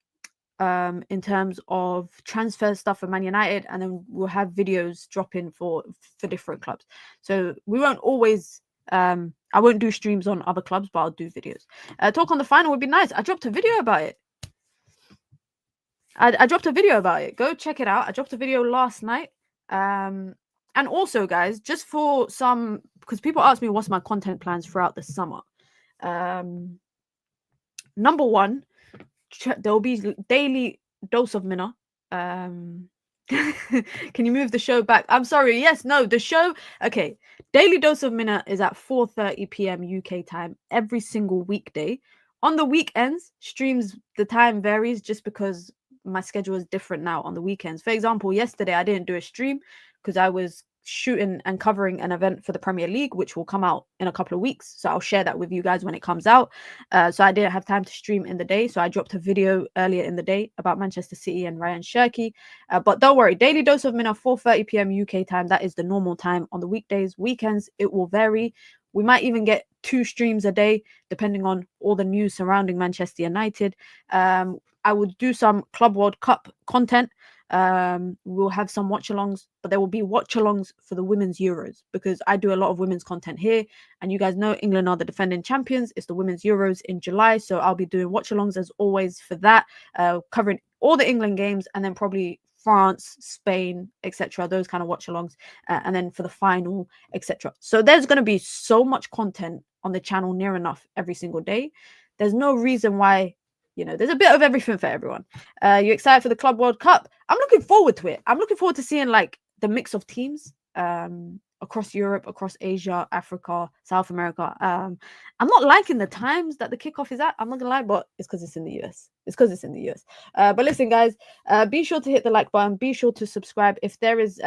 terms of transfer stuff for Man United, and then we'll have videos dropping for different clubs. So we won't always I won't do streams on other clubs, but I'll do videos. Talk on the final would be nice. I dropped a video about it. I dropped a video about it. Go check it out. I dropped a video last night. And also, guys, just for some, because people ask me what's my content plans throughout the summer. Number one, there will be daily dose of Minna. Can you move the show back? I'm sorry. Yes, no, the show. Okay. Daily Dose of Minna is at 4:30 p.m. UK time every single weekday. On the weekends, streams, the time varies just because my schedule is different now on the weekends. For example, yesterday I didn't do a stream because I was shooting and covering an event for the Premier League, which will come out in a couple of weeks. So I'll share that with you guys when it comes out. So I didn't have time to stream in the day. So I dropped a video earlier in the day about Manchester City and Ryan Cherki. But don't worry, Daily Dose of Minna, 4:30 p.m. UK time. That is the normal time on the weekdays. Weekends, it will vary. We might even get 2 streams a day, depending on all the news surrounding Manchester United. I will do some Club World Cup content. We'll have some watch-alongs, but there will be watch-alongs for the women's Euros, because I do a lot of women's content here, and you guys know England are the defending champions. It's the women's Euros in July, so I'll be doing watch-alongs as always for that, covering all the England games, and then probably France, Spain, etc. Those kind of watch-alongs, and then for the final, etc. So there's going to be so much content on the channel near enough every single day. There's no reason why, there's a bit of everything for everyone. You excited for the Club World Cup? I'm looking forward to it. I'm looking forward to seeing like the mix of teams across Europe, across Asia, Africa, South America. I'm not liking the times that the kickoff is at. I'm not gonna lie, but it's because it's in the US. It's because it's in the US. But listen, guys, be sure to hit the like button. Be sure to subscribe. If there is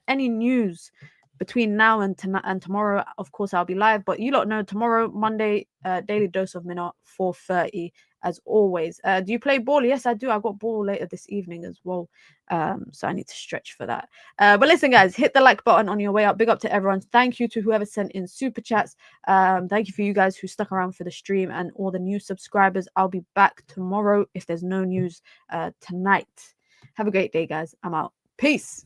any news between now and tomorrow, of course, I'll be live. But you lot know tomorrow, Monday, daily dose of Minot, 4:30. As always. Do you play ball? Yes, I do. I got ball later this evening as well. So I need to stretch for that. But listen, guys, hit the like button on your way up. Big up to everyone. Thank you to whoever sent in super chats. Thank you for you guys who stuck around for the stream and all the new subscribers. I'll be back tomorrow if there's no news tonight. Have a great day, guys. I'm out. Peace.